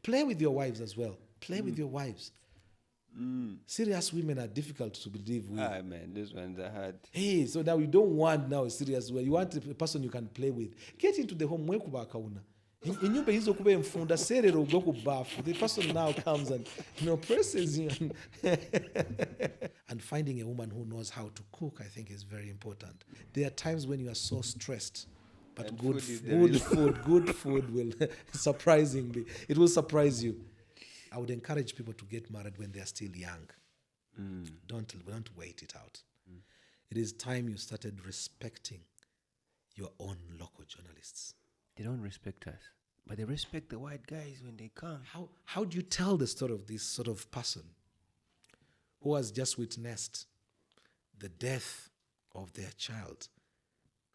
Play with your wives as well. Play with your wives. Serious women are difficult to believe with. Man, those ones are hard. Hey, so now you don't want now a serious way. You want a person you can play with. Get into the home. Inyumba hizo kube mfunda serero go kubafu. The person now comes and presses you. And finding a woman who knows how to cook, I think, is very important. There are times when you are so stressed, but And good food food will surprisingly, it will surprise you. I would encourage people to get married when they are still young. Don't wait it out. It is time you started respecting your own local journalists. They don't respect us, but they respect the white guys when they come. How do you tell the story of this sort of person who has just witnessed the death of their child,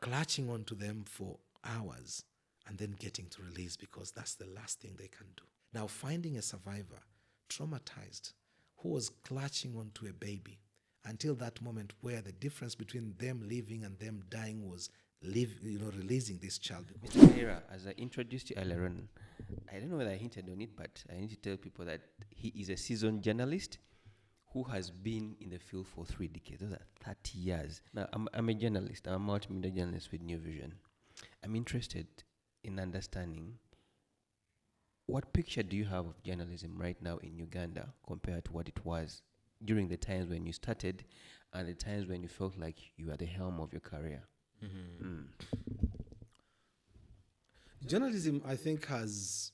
clutching onto them for hours, and then getting to release because that's the last thing they can do? Now, finding a survivor, traumatized, who was clutching onto a baby until that moment where the difference between them living and them dying was releasing this child. Mr. Hera, as I introduced you earlier on, I don't know whether I hinted on it, but I need to tell people that he is a seasoned journalist who has been in the field for 3 decades. Those are 30 years. Now, I'm a journalist. I'm a multimedia journalist with New Vision. I'm interested in understanding what picture do you have of journalism right now in Uganda compared to what it was during the times when you started and the times when you felt like you were at the helm of your career? Journalism, I think, has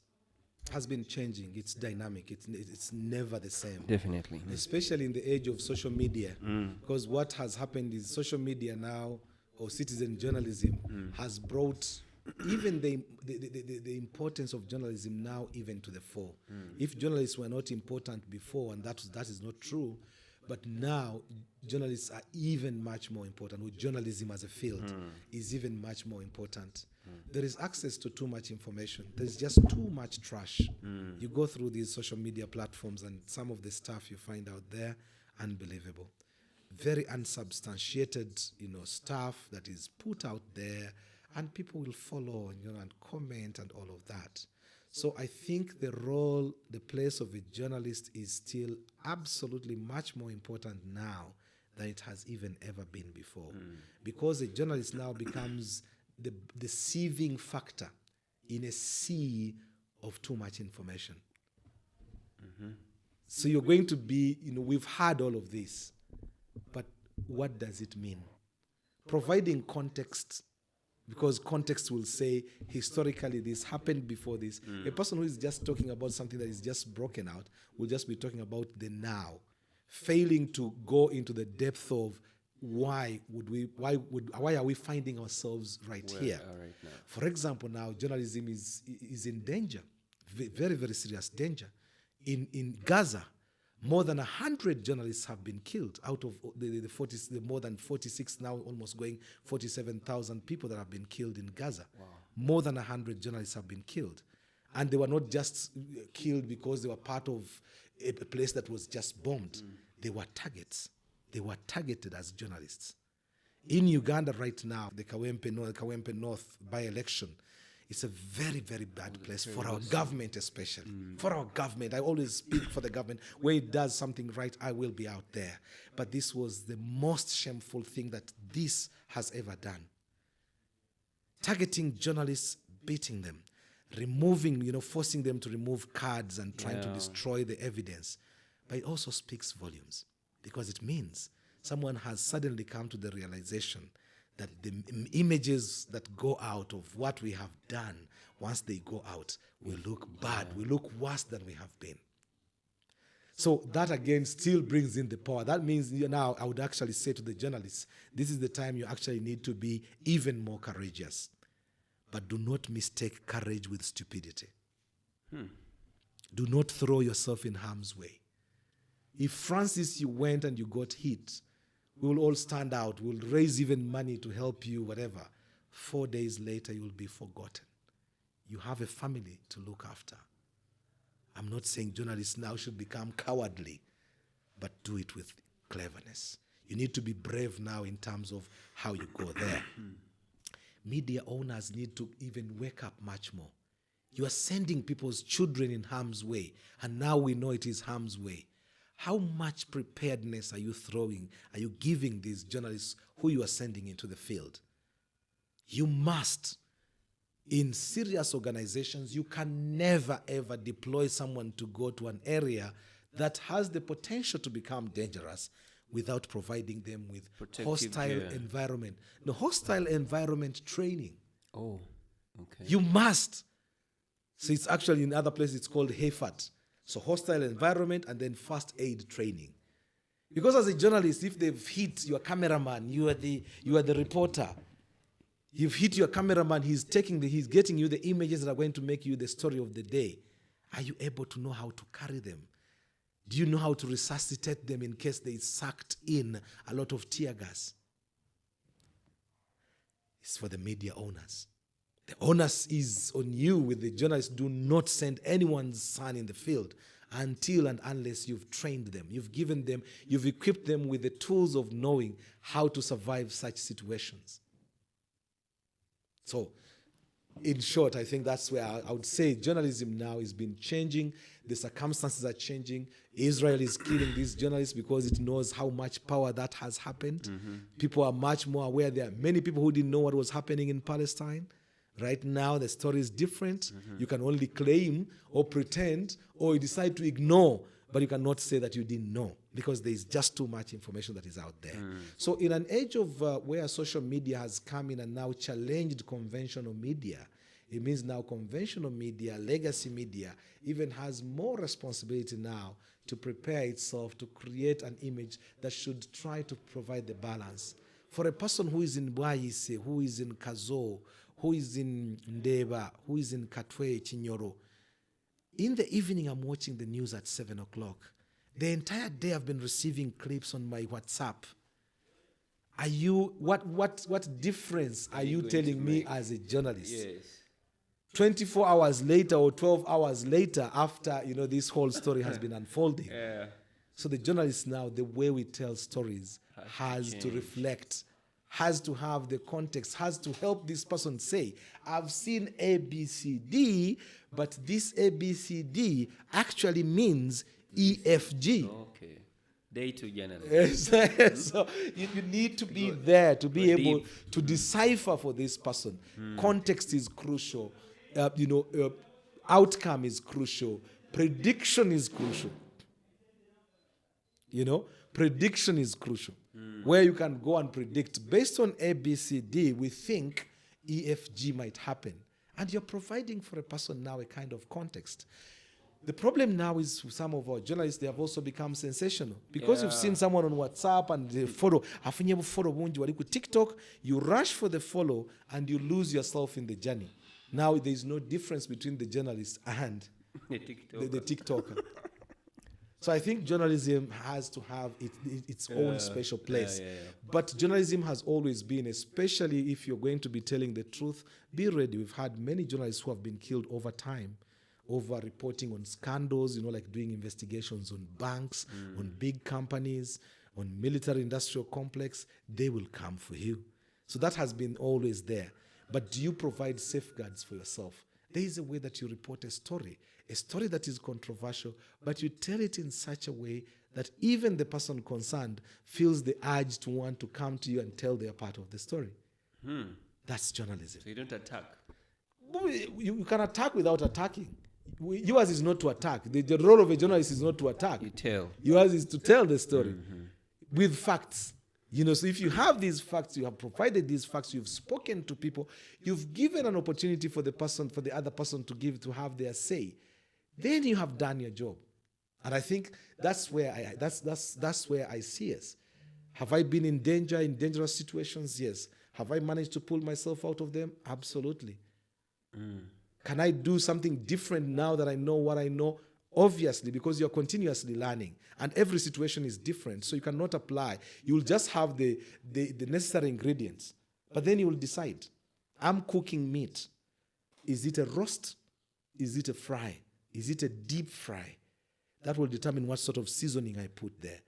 been changing. It's dynamic. It's never the same. Definitely. Especially in the age of social media. Because what has happened is social media now, or citizen journalism, has brought even the importance of journalism now even to the fore. If journalists were not important before, and that is not true, but now journalists are even much more important, or journalism as a field is even much more important. There is access to too much information. There's just too much trash. You go through these social media platforms and some of the stuff you find out there, unbelievable. Very unsubstantiated, stuff that is put out there, and people will follow, and comment and all of that. So I think the place of a journalist is still absolutely much more important now than it has even ever been before. Because a journalist now becomes the sieving factor in a sea of too much information. So you're going to be, we've had all of this, but what does it mean? Providing context, because context will say, historically, this happened before this. A person who is just talking about something that is just broken out will just be talking about the now, failing to go into the depth of why are we finding ourselves right here? Right now. For example, now journalism is in danger, very, very serious danger. In Gaza, more than 100 journalists have been killed out of the more than 46, now almost going 47,000 people that have been killed in Gaza. Wow. More than 100 journalists have been killed. And they were not just killed because they were part of a place that was just bombed. They were targets. They were targeted as journalists. In Uganda right now, the Kawempe North by-election, it's a very, very bad place for our government especially. For our government, I always speak for the government. Where it does something right, I will be out there. But this was the most shameful thing that this has ever done. Targeting journalists, beating them, removing, forcing them to remove cards and trying to destroy the evidence. But it also speaks volumes, because it means someone has suddenly come to the realization that the images that go out of what we have done, once they go out, will look bad, will look worse than we have been. So that again still brings in the power. That means now I would actually say to the journalists, this is the time you actually need to be even more courageous. But do not mistake courage with stupidity. Do not throw yourself in harm's way. If, Francis, you went and you got hit, we will all stand out. We'll raise even money to help you, whatever. 4 days later, you'll be forgotten. You have a family to look after. I'm not saying journalists now should become cowardly, but do it with cleverness. You need to be brave now in terms of how you go there. Media owners need to even wake up much more. You are sending people's children in harm's way, and now we know it is harm's way. How much preparedness are you giving these journalists who you are sending into the field? You must. In serious organizations, you can never ever deploy someone to go to an area that has the potential to become dangerous without providing them with hostile environment. No, hostile environment training. Oh, okay. You must. So it's actually in other places it's called HAFAT. So hostile environment and then first aid training. Because as a journalist, if they've hit your cameraman, you are the reporter. You've hit your cameraman, he's getting you the images that are going to make you the story of the day. Are you able to know how to carry them? Do you know how to resuscitate them in case they sucked in a lot of tear gas? It's for the media owners. The onus is on you with the journalists. Do not send anyone's son in the field until and unless you've trained them. You've equipped them with the tools of knowing how to survive such situations. So, in short, I think that's where I would say journalism now has been changing. The circumstances are changing. Israel is killing these journalists because it knows how much power that has happened. Mm-hmm. People are much more aware. There are many people who didn't know what was happening in Palestine. Right now, the story is different. Mm-hmm. You can only claim or pretend or you decide to ignore, but you cannot say that you didn't know because there is just too much information that is out there. Mm. So in an age of where social media has come in and now challenged conventional media, it means now conventional media, legacy media, even has more responsibility now to prepare itself to create an image that should try to provide the balance. For a person who is in Bwaise, who is in Kazo, who is in Ndeba, who is in Katwe, Chinyoro, in the evening I'm watching the news at 7 o'clock. The entire day I've been receiving clips on my WhatsApp. What difference are you telling me as a journalist? Yes. 24 hours later or 12 hours later after, this whole story has been unfolding. Yeah. So the journalists now, the way we tell stories has to reflect, has to have the context, has to help this person say, I've seen A, B, C, D, but this A, B, C, D actually means E, F, G. Okay. Day to journalism. So you need to be there to be able to decipher for this person. Context is crucial. Outcome is crucial. Prediction is crucial. Prediction is crucial. Where you can go and predict based on A, B, C, D, we think E, F, G might happen. And you're providing for a person now a kind of context. The problem now is some of our journalists, they have also become sensational. Because you've seen someone on WhatsApp and they follow, TikTok, you rush for the follow and you lose yourself in the journey. Now there is no difference between the journalist and the TikToker. So I think journalism has to have its own special place. But journalism has always been, especially if you're going to be telling the truth, be ready. We've had many journalists who have been killed over time, over reporting on scandals, like doing investigations on banks, on big companies, on military industrial complex. They will come for you. So that has been always there. But do you provide safeguards for yourself? There is a way that you report a story that is controversial, but you tell it in such a way that even the person concerned feels the urge to want to come to you and tell their part of the story. That's journalism. So you don't attack? You can attack without attacking. Yours is not to attack. The role of a journalist is not to attack. You tell. Yours is to tell the story with facts. So if you have these facts, you have provided these facts, you've spoken to people, you've given an opportunity for the other person to have their say, then you have done your job. And I think that's where I see us. Have I been in danger, in dangerous situations? Yes. Have I managed to pull myself out of them? Absolutely. Can I do something different now that I know what I know? Obviously, because you're continuously learning and every situation is different, so you cannot apply. You'll just have the necessary ingredients, but then you will decide, I'm cooking meat. Is it a roast? Is it a fry? Is it a deep fry? That will determine what sort of seasoning I put there.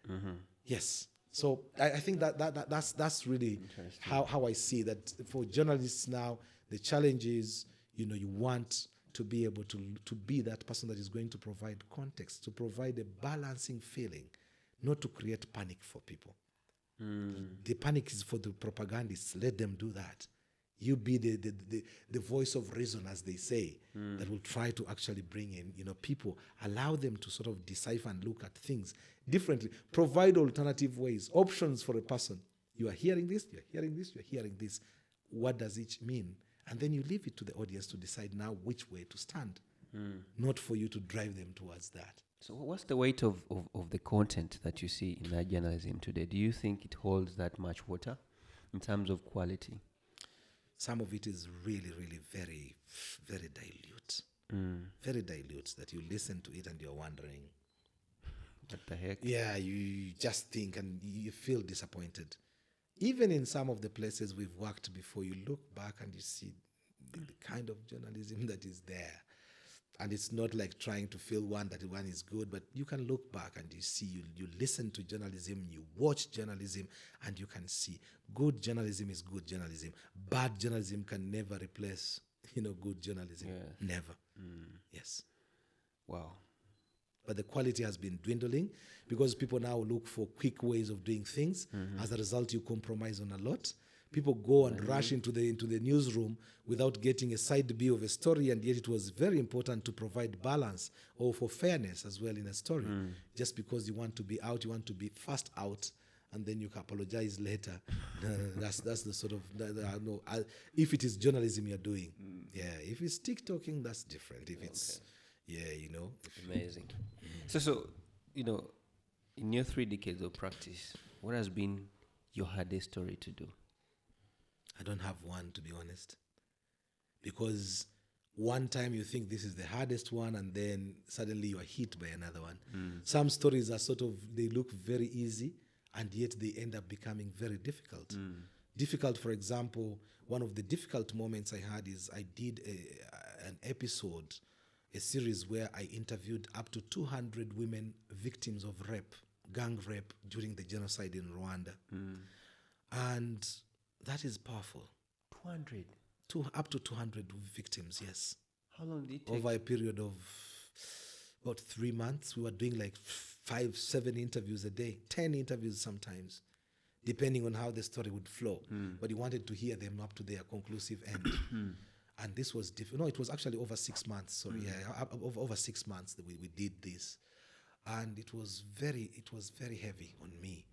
Yes. So I think that's really how I see that for journalists now, the challenge is, you want to be able to be that person that is going to provide context, to provide a balancing feeling, not to create panic for people. The panic is for the propagandists. Let them do that. You be the voice of reason, as they say, that will try to actually bring in, people. Allow them to sort of decipher and look at things differently. Provide alternative ways, options for a person. You are hearing this, you are hearing this, you are hearing this. What does each mean? And then you leave it to the audience to decide now which way to stand, not for you to drive them towards that. So what's the weight of the content that you see in that journalism today? Do you think it holds that much water in terms of quality? Some of it is really, really very, very dilute. Very dilute, that you listen to it and you're wondering, what the heck? Yeah, you just think and you feel disappointed. Even in some of the places we've worked before, you look back and you see the kind of journalism that is there. And it's not like trying to feel that one is good, but you can look back and you see, you listen to journalism, you watch journalism, and you can see good journalism is good journalism. Bad journalism can never replace, good journalism. Yeah. Never. Yes. Wow. But the quality has been dwindling because people now look for quick ways of doing things. As a result, you compromise on a lot. People go and rush into the newsroom without getting a side view of a story, and yet it was very important to provide balance or for fairness as well in a story. Just because you want to be out, you want to be fast out, and then you can apologize later. That's the sort of if it is journalism you're doing, If it's TikToking, that's different. If it's amazing. So in your 3 decades of practice, what has been your hardest story to do? I don't have one, to be honest, because one time you think this is the hardest one, and then suddenly you are hit by another one. Some stories are they look very easy, and yet they end up becoming very difficult. Difficult, for example, one of the difficult moments I had is I did an episode, a series where I interviewed up to 200 women victims of rape, gang rape, during the genocide in Rwanda. And that is powerful. 200? Up to 200 victims, yes. How long did it take? Over a period of about 3 months. We were doing like 5-7 interviews a day, 10 interviews sometimes, depending on how the story would flow. But you wanted to hear them up to their conclusive end. And this was different. No, it was actually over 6 months. Sorry, over 6 months that we did this. And it was very heavy on me.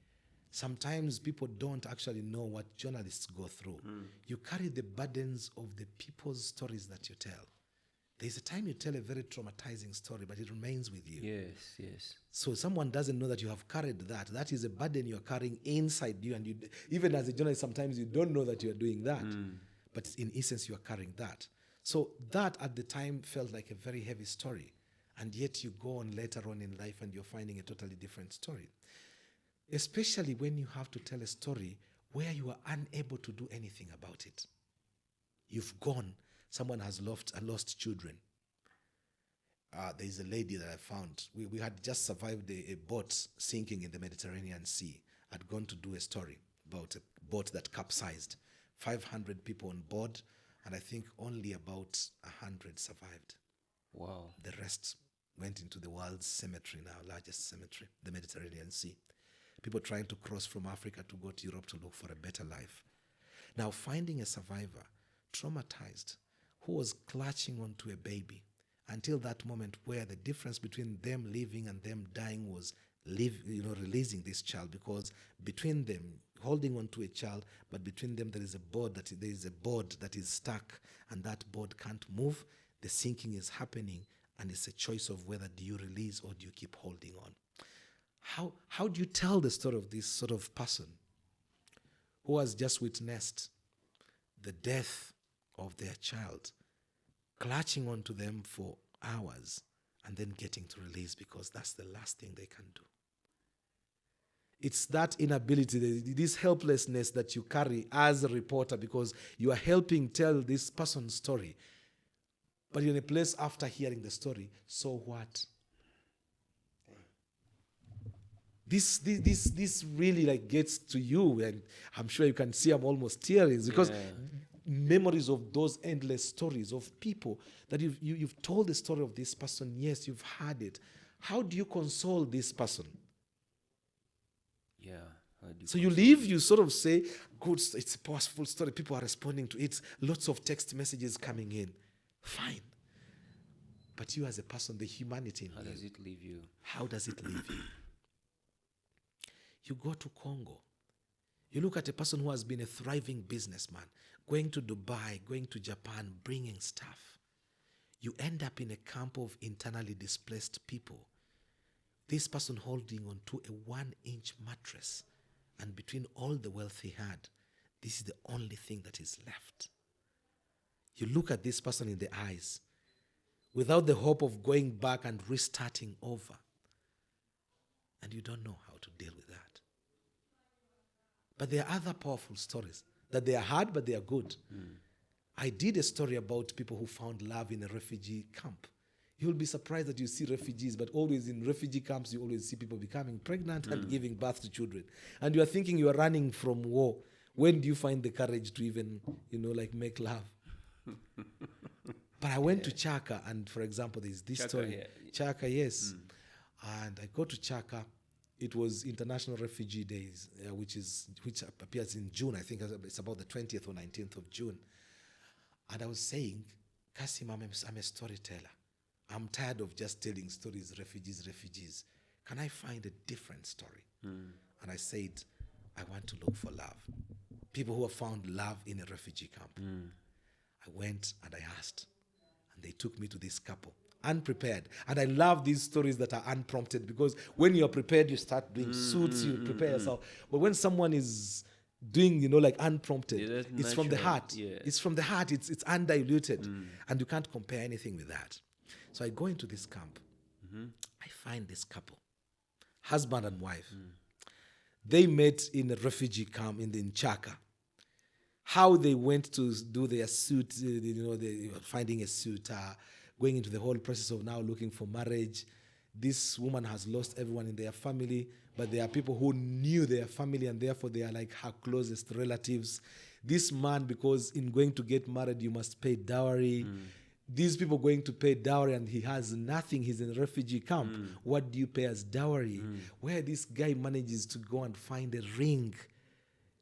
Sometimes people don't actually know what journalists go through. You carry the burdens of the people's stories that you tell. There's a time you tell a very traumatizing story, but it remains with you. Yes. So someone doesn't know that you have carried that. That is a burden you're carrying inside you. And even as a journalist, sometimes you don't know that you're doing that. But in essence, you are carrying that. So that at the time felt like a very heavy story. And yet you go on later on in life and you're finding a totally different story. Especially when you have to tell a story where you are unable to do anything about it. You've gone. Someone has lost children. There is a lady that I found. We had just survived a boat sinking in the Mediterranean Sea. I'd gone to do a story about a boat that capsized. 500 people on board, and I think only about 100 survived. Wow. The rest went into the world's cemetery now, largest cemetery, the Mediterranean Sea. People trying to cross from Africa to go to Europe to look for a better life. Now, finding a survivor, traumatized, who was clutching onto a baby until that moment where the difference between them living and them dying was releasing this child, because between them, holding onto a child, but between them there is a board that is stuck, and that board can't move. The sinking is happening, and it's a choice of whether do you release or do you keep holding on. How do you tell the story of this sort of person who has just witnessed the death of their child, clutching onto them for hours, and then getting to release because that's the last thing they can do? It's that inability, this helplessness that you carry as a reporter, because you are helping tell this person's story. But you're in a place after hearing the story, so what? This really gets to you, and I'm sure you can see I'm almost tearing, because memories of those endless stories of people that you've told the story of this person. Yes, you've heard it. How do you console this person? Yeah. How do So you leave, you sort of say, good, it's a powerful story. People are responding to it. Lots of text messages coming in. Fine. But you as a person, the humanity in How you, does it leave you? how does it leave you? You go to Congo. You look at a person who has been a thriving businessman, going to Dubai, going to Japan, bringing stuff. You end up in a camp of internally displaced people. This person holding on to a 1-inch mattress, and between all the wealth he had, this is the only thing that is left. You look at this person in the eyes without the hope of going back and restarting over, and you don't know how to deal with that. But there are other powerful stories that they are hard, but they are good. I did a story about people who found love in a refugee camp. You'll be surprised that you see refugees, but always in refugee camps, you always see people becoming pregnant and giving birth to children. And you are thinking you are running from war. When do you find the courage to even, make love? But I went to Chaka, and for example, there's this Chaka, story. yeah. Chaka, yes. And I go to Chaka. It was International Refugee Days, which appears in June. I think it's about the 20th or 19th of June. And I was saying, Kasim, I'm a storyteller. I'm tired of just telling stories, refugees. Can I find a different story? And I said, I want to look for love. People who have found love in a refugee camp. I went and I asked, and they took me to this couple, unprepared. And I love these stories that are unprompted, because when you're prepared, you start doing suits, you prepare yourself. But when someone is doing, unprompted, it's from the heart. Yeah. It's from the heart. It's undiluted. And you can't compare anything with that. So I go into this camp. I find this couple, husband and wife. They met in a refugee camp in Chaka. How they went to do their suit, they were finding a suit, going into the whole process of now looking for marriage. This woman has lost everyone in their family, but there are people who knew their family, and therefore they are like her closest relatives. This man, because in going to get married, you must pay dowry. These people going to pay dowry, and he has nothing. He's in a refugee camp. What do you pay as dowry? Where this guy manages to go and find a ring,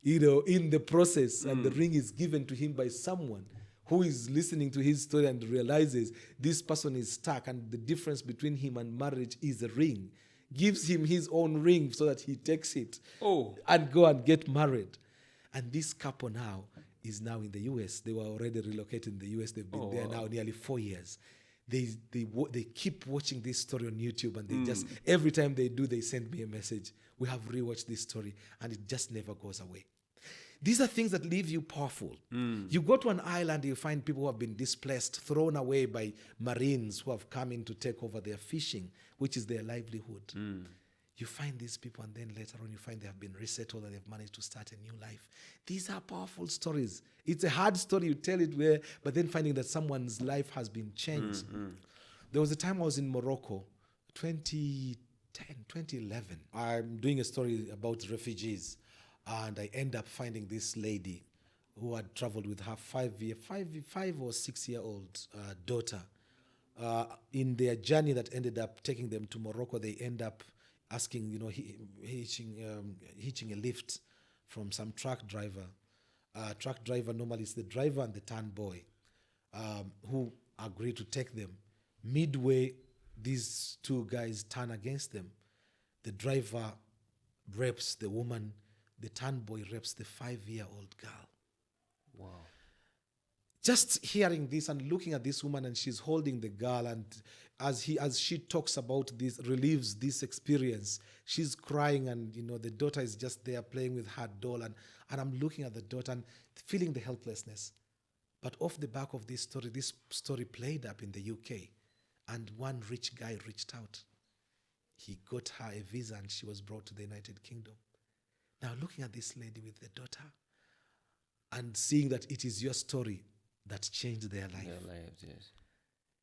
in the process, and the ring is given to him by someone who is listening to his story and realizes this person is stuck, and the difference between him and marriage is a ring. Gives him his own ring so that he takes it and go and get married. And this couple now is now in the U.S. They were already relocated in the U.S. They've been there now nearly 4 years. They keep watching this story on YouTube, and they just, every time they do, they send me a message. We have rewatched this story, and it just never goes away. These are things that leave you powerful. You go to an island, you find people who have been displaced, thrown away by Marines who have come in to take over their fishing, which is their livelihood. You find these people, and then later on you find they have been resettled and they've managed to start a new life. These are powerful stories. It's a hard story, you tell it but then finding that someone's life has been changed. There was a time I was in Morocco, 2010, 2011. I'm doing a story about refugees, and I end up finding this lady who had traveled with her 5 or 6 year old daughter. In their journey that ended up taking them to Morocco, they end up asking, hitching a lift from some truck driver. Truck driver normally is the driver and the turn boy, who agree to take them. Midway, these two guys turn against them. The driver rapes the woman. The turn boy rapes the 5-year-old girl. Wow. Just hearing this and looking at this woman, and she's holding the girl, and as she talks about this, relieves this experience, she's crying, and the daughter is just there playing with her doll, and I'm looking at the daughter and feeling the helplessness. But off the back of this story played up in the UK, and one rich guy reached out. He got her a visa, and she was brought to the United Kingdom. Now looking at this lady with the daughter and seeing that it is your story that changed their life. Their lives, yes.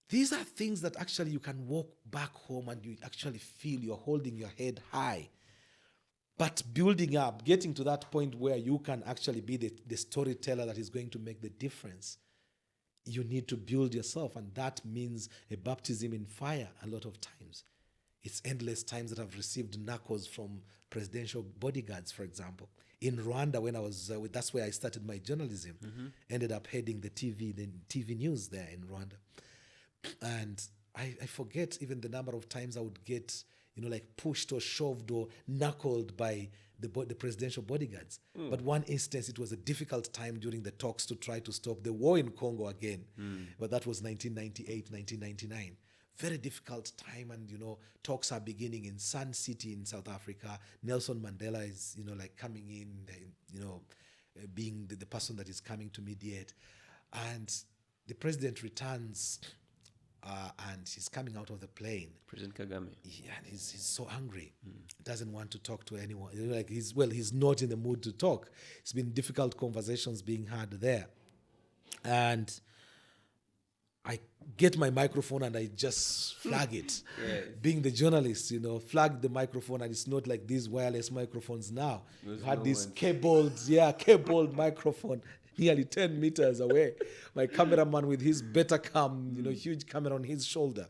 These are things that actually you can walk back home and you actually feel you're holding your head high. But building up, getting to that point where you can actually be the storyteller that is going to make the difference, you need to build yourself. And that means a baptism in fire a lot of times. It's endless times that I've received knuckles from presidential bodyguards, for example. In Rwanda, when I was, that's where I started my journalism. Ended up heading the TV news there in Rwanda. And I forget even the number of times I would get, like pushed or shoved or knuckled by the presidential bodyguards. But one instance, it was a difficult time during the talks to try to stop the war in Congo again. But that was 1998, 1999. Very difficult time, and talks are beginning in Sun City in South Africa. Nelson Mandela is coming in, being the person that is coming to mediate, and the president returns, and he's coming out of the plane. President Kagame. Yeah, and he's so angry. Doesn't want to talk to anyone. He's not in the mood to talk. It's been difficult conversations being had there, and I get my microphone and I just flag it. Yes. Being the journalist, flag the microphone, and it's not like these wireless microphones now. You had this cabled microphone nearly 10 meters away. My cameraman with his Betacam, huge camera on his shoulder.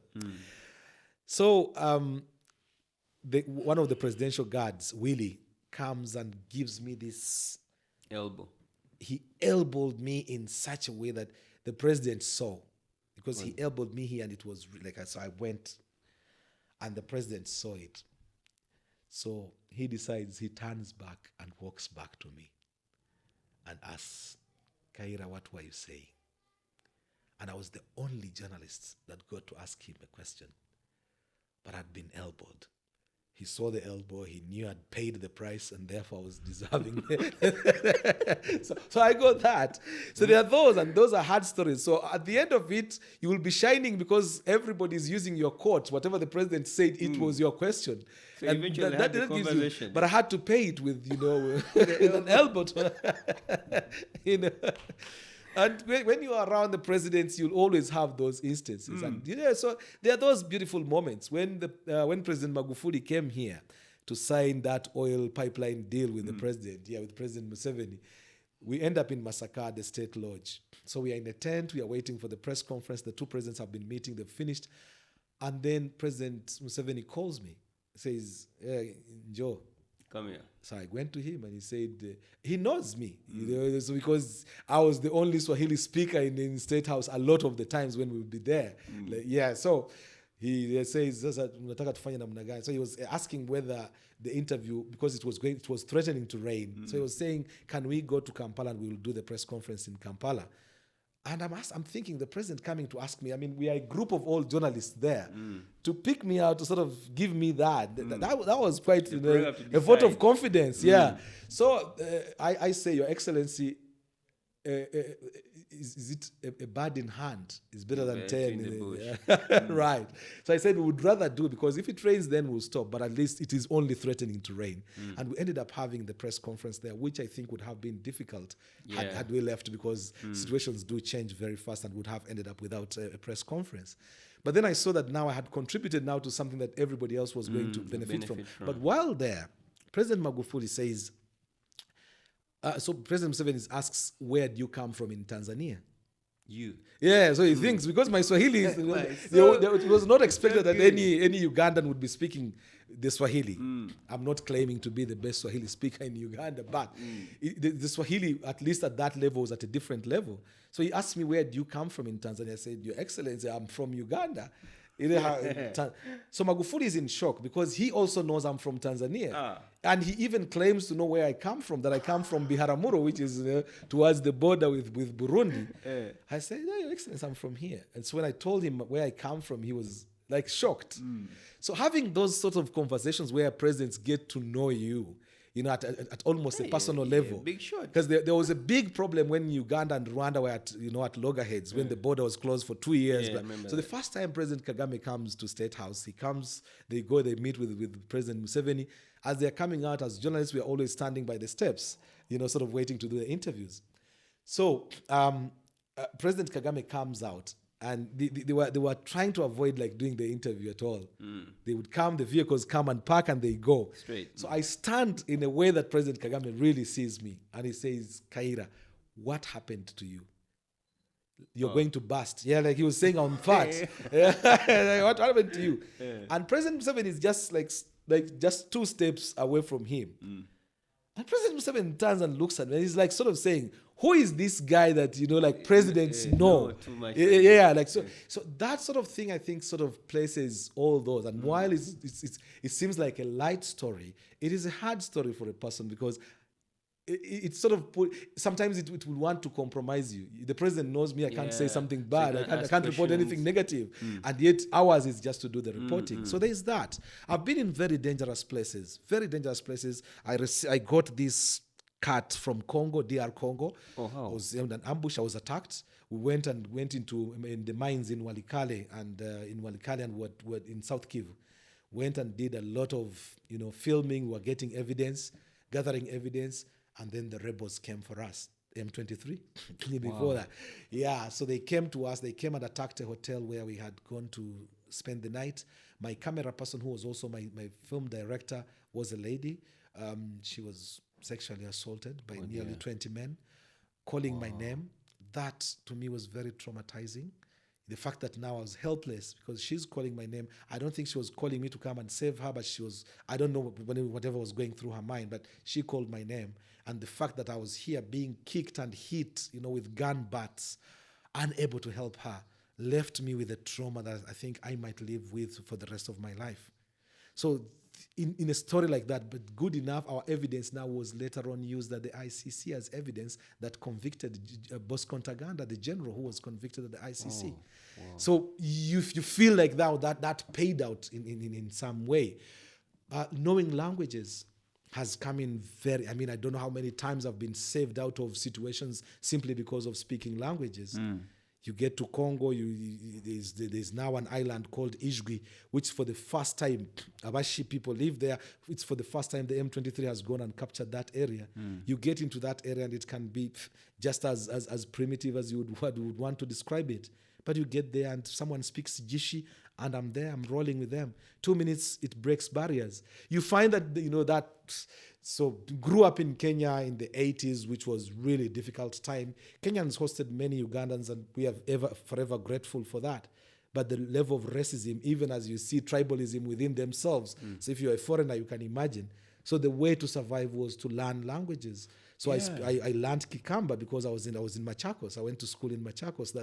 So one of the presidential guards, Willie, comes and gives me this elbow. He elbowed me in such a way that the president saw. Because he elbowed me here, and it was so I went, and the president saw it. So he decides, he turns back and walks back to me and asks, Kaira, what were you saying? And I was the only journalist that got to ask him a question. But I'd been elbowed. He saw the elbow, he knew I'd paid the price, and therefore I was deserving. So I got that. So there are those, and those are hard stories. So at the end of it, you will be shining because everybody's using your quote. Whatever the president said, it was your question. So and eventually that the conversation. But I had to pay it with, with an elbow. And when you are around the presidents, you'll always have those instances. And so there are those beautiful moments. When President Magufuli came here to sign that oil pipeline deal with the president, with President Museveni, we end up in Masaka at the State Lodge. So we are in a tent, we are waiting for the press conference. The two presidents have been meeting, they've finished. And then President Museveni calls me, says, hey, Joe, come here. So I went to him and he said, he knows me, so because I was the only Swahili speaker in State House a lot of the times when we would be there. So he says, so he was asking whether the interview, because it was threatening to rain. So he was saying, can we go to Kampala and we will do the press conference in Kampala? And I'm thinking, the president coming to ask me, we are a group of all journalists there, to pick me out, to sort of give me that. That was quite a vote of confidence, So I say, Your Excellency, is it a bird in hand is better than 10 in the bush. Right. So I said we would rather do, because if it rains then we'll stop, but at least it is only threatening to rain. And we ended up having the press conference there, which I think would have been difficult had we left, because situations do change very fast, and would have ended up without a press conference. But then I saw that now I had contributed now to something that everybody else was going to benefit from. But while there, President Magufuli says, so President Museveni asks, where do you come from in Tanzania? You. Yeah, so he thinks, because my Swahili is, it was not expected that any Ugandan would be speaking the Swahili. I'm not claiming to be the best Swahili speaker in Uganda, but the Swahili, at least at that level, was at a different level. So he asked me, where do you come from in Tanzania? I said, Your Excellency, I'm from Uganda. So Magufuli is in shock, because he also knows I'm from Tanzania. And he even claims to know where I come from, that I come from Biharamulo, which is towards the border with Burundi. I said, no, Your Excellency, I'm from here. And so when I told him where I come from, he was like shocked. So having those sorts of conversations where presidents get to know you, at almost a personal level. Big shot. Because there was a big problem when Uganda and Rwanda were at loggerheads, when the border was closed for 2 years. So the first time President Kagame comes to State House, they meet with President Museveni. As they're coming out, as journalists, we are always standing by the steps, sort of waiting to do the interviews. So President Kagame comes out, And they were trying to avoid like doing the interview at all. They would come, the vehicles come and park, and they go Straight. So I stand in a way that President Kagame really sees me, and he says, Kaira, what happened to you? You're going to bust. Yeah, like he was saying, I'm fat. Like, what happened to you? And President Museveni is just like just 2 steps away from him. And President Museveni turns and looks at me, and he's like sort of saying, who is this guy that, like presidents know? Too much. Like so that sort of thing, I think, sort of places all those. And while it seems like a light story, it is a hard story for a person, because it sort of sometimes it will want to compromise you. The president knows me, I can't say something bad, I can't report anything negative, and yet ours is just to do the reporting. So there's that. I've been in very dangerous places. I got this cat from Congo, DR Congo. I was in an ambush. I was attacked. We went into in the mines in Walikale and were in South Kivu. Went and did a lot of filming. We were getting evidence, gathering evidence, and then the rebels came for us. M23 before that. Yeah, so they came to us. They came and attacked a hotel where we had gone to spend the night. My camera person, who was also my film director, was a lady. She was sexually assaulted by nearly 20 men, calling my name. That to me was very traumatizing. The fact that now I was helpless because she's calling my name. I don't think she was calling me to come and save her, but she was, I don't know whatever was going through her mind, but she called my name. And the fact that I was here being kicked and hit, with gun butts, unable to help her, left me with a trauma that I think I might live with for the rest of my life. So in a story like that, but good enough, our evidence now was later on used at the ICC as evidence that convicted Bosco Ntaganda, the general who was convicted at the ICC. So you feel like that paid out in some way. Knowing languages has come in I don't know how many times I've been saved out of situations simply because of speaking languages. You get to Congo, there's now an island called Ijwi, which for the first time, Abashi people live there. It's for the first time the M23 has gone and captured that area. You get into that area and it can be just as primitive as you would want to describe it. But you get there and someone speaks Jishi and I'm there, I'm rolling with them. 2 minutes, it breaks barriers. You find that, so grew up in Kenya in the 80s, which was really difficult time. Kenyans hosted many Ugandans and we are forever grateful for that. But the level of racism, even as you see tribalism within themselves. So if you're a foreigner, you can imagine. So the way to survive was to learn languages. So I learned Kikamba because I was in Machakos. I went to school in Machakos.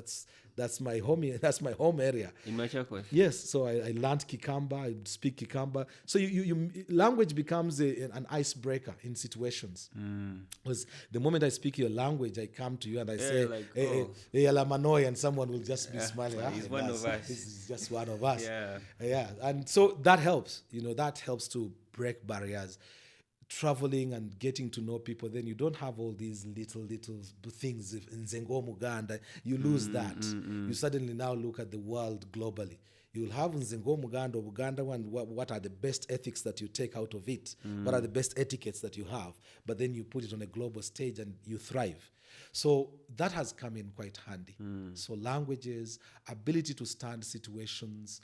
That's my home. That's my home area. In Machakos. Yes. So I learned Kikamba. I speak Kikamba. So you language becomes an icebreaker in situations. Because the moment I speak your language, I come to you and I say, "Hey, Alamanoi," and someone will just be smiling. He's one of us. He's just one of us. Yeah. And so that helps. That helps to break barriers. Traveling and getting to know people, then you don't have all these little things in Zengo Muganda. You lose that. You suddenly now look at the world globally. You'll have Nzengo Muganda or Uganda one. What are the best ethics that you take out of it? What are the best etiquettes that you have? But then you put it on a global stage and you thrive. So that has come in quite handy. So languages, ability to stand situations,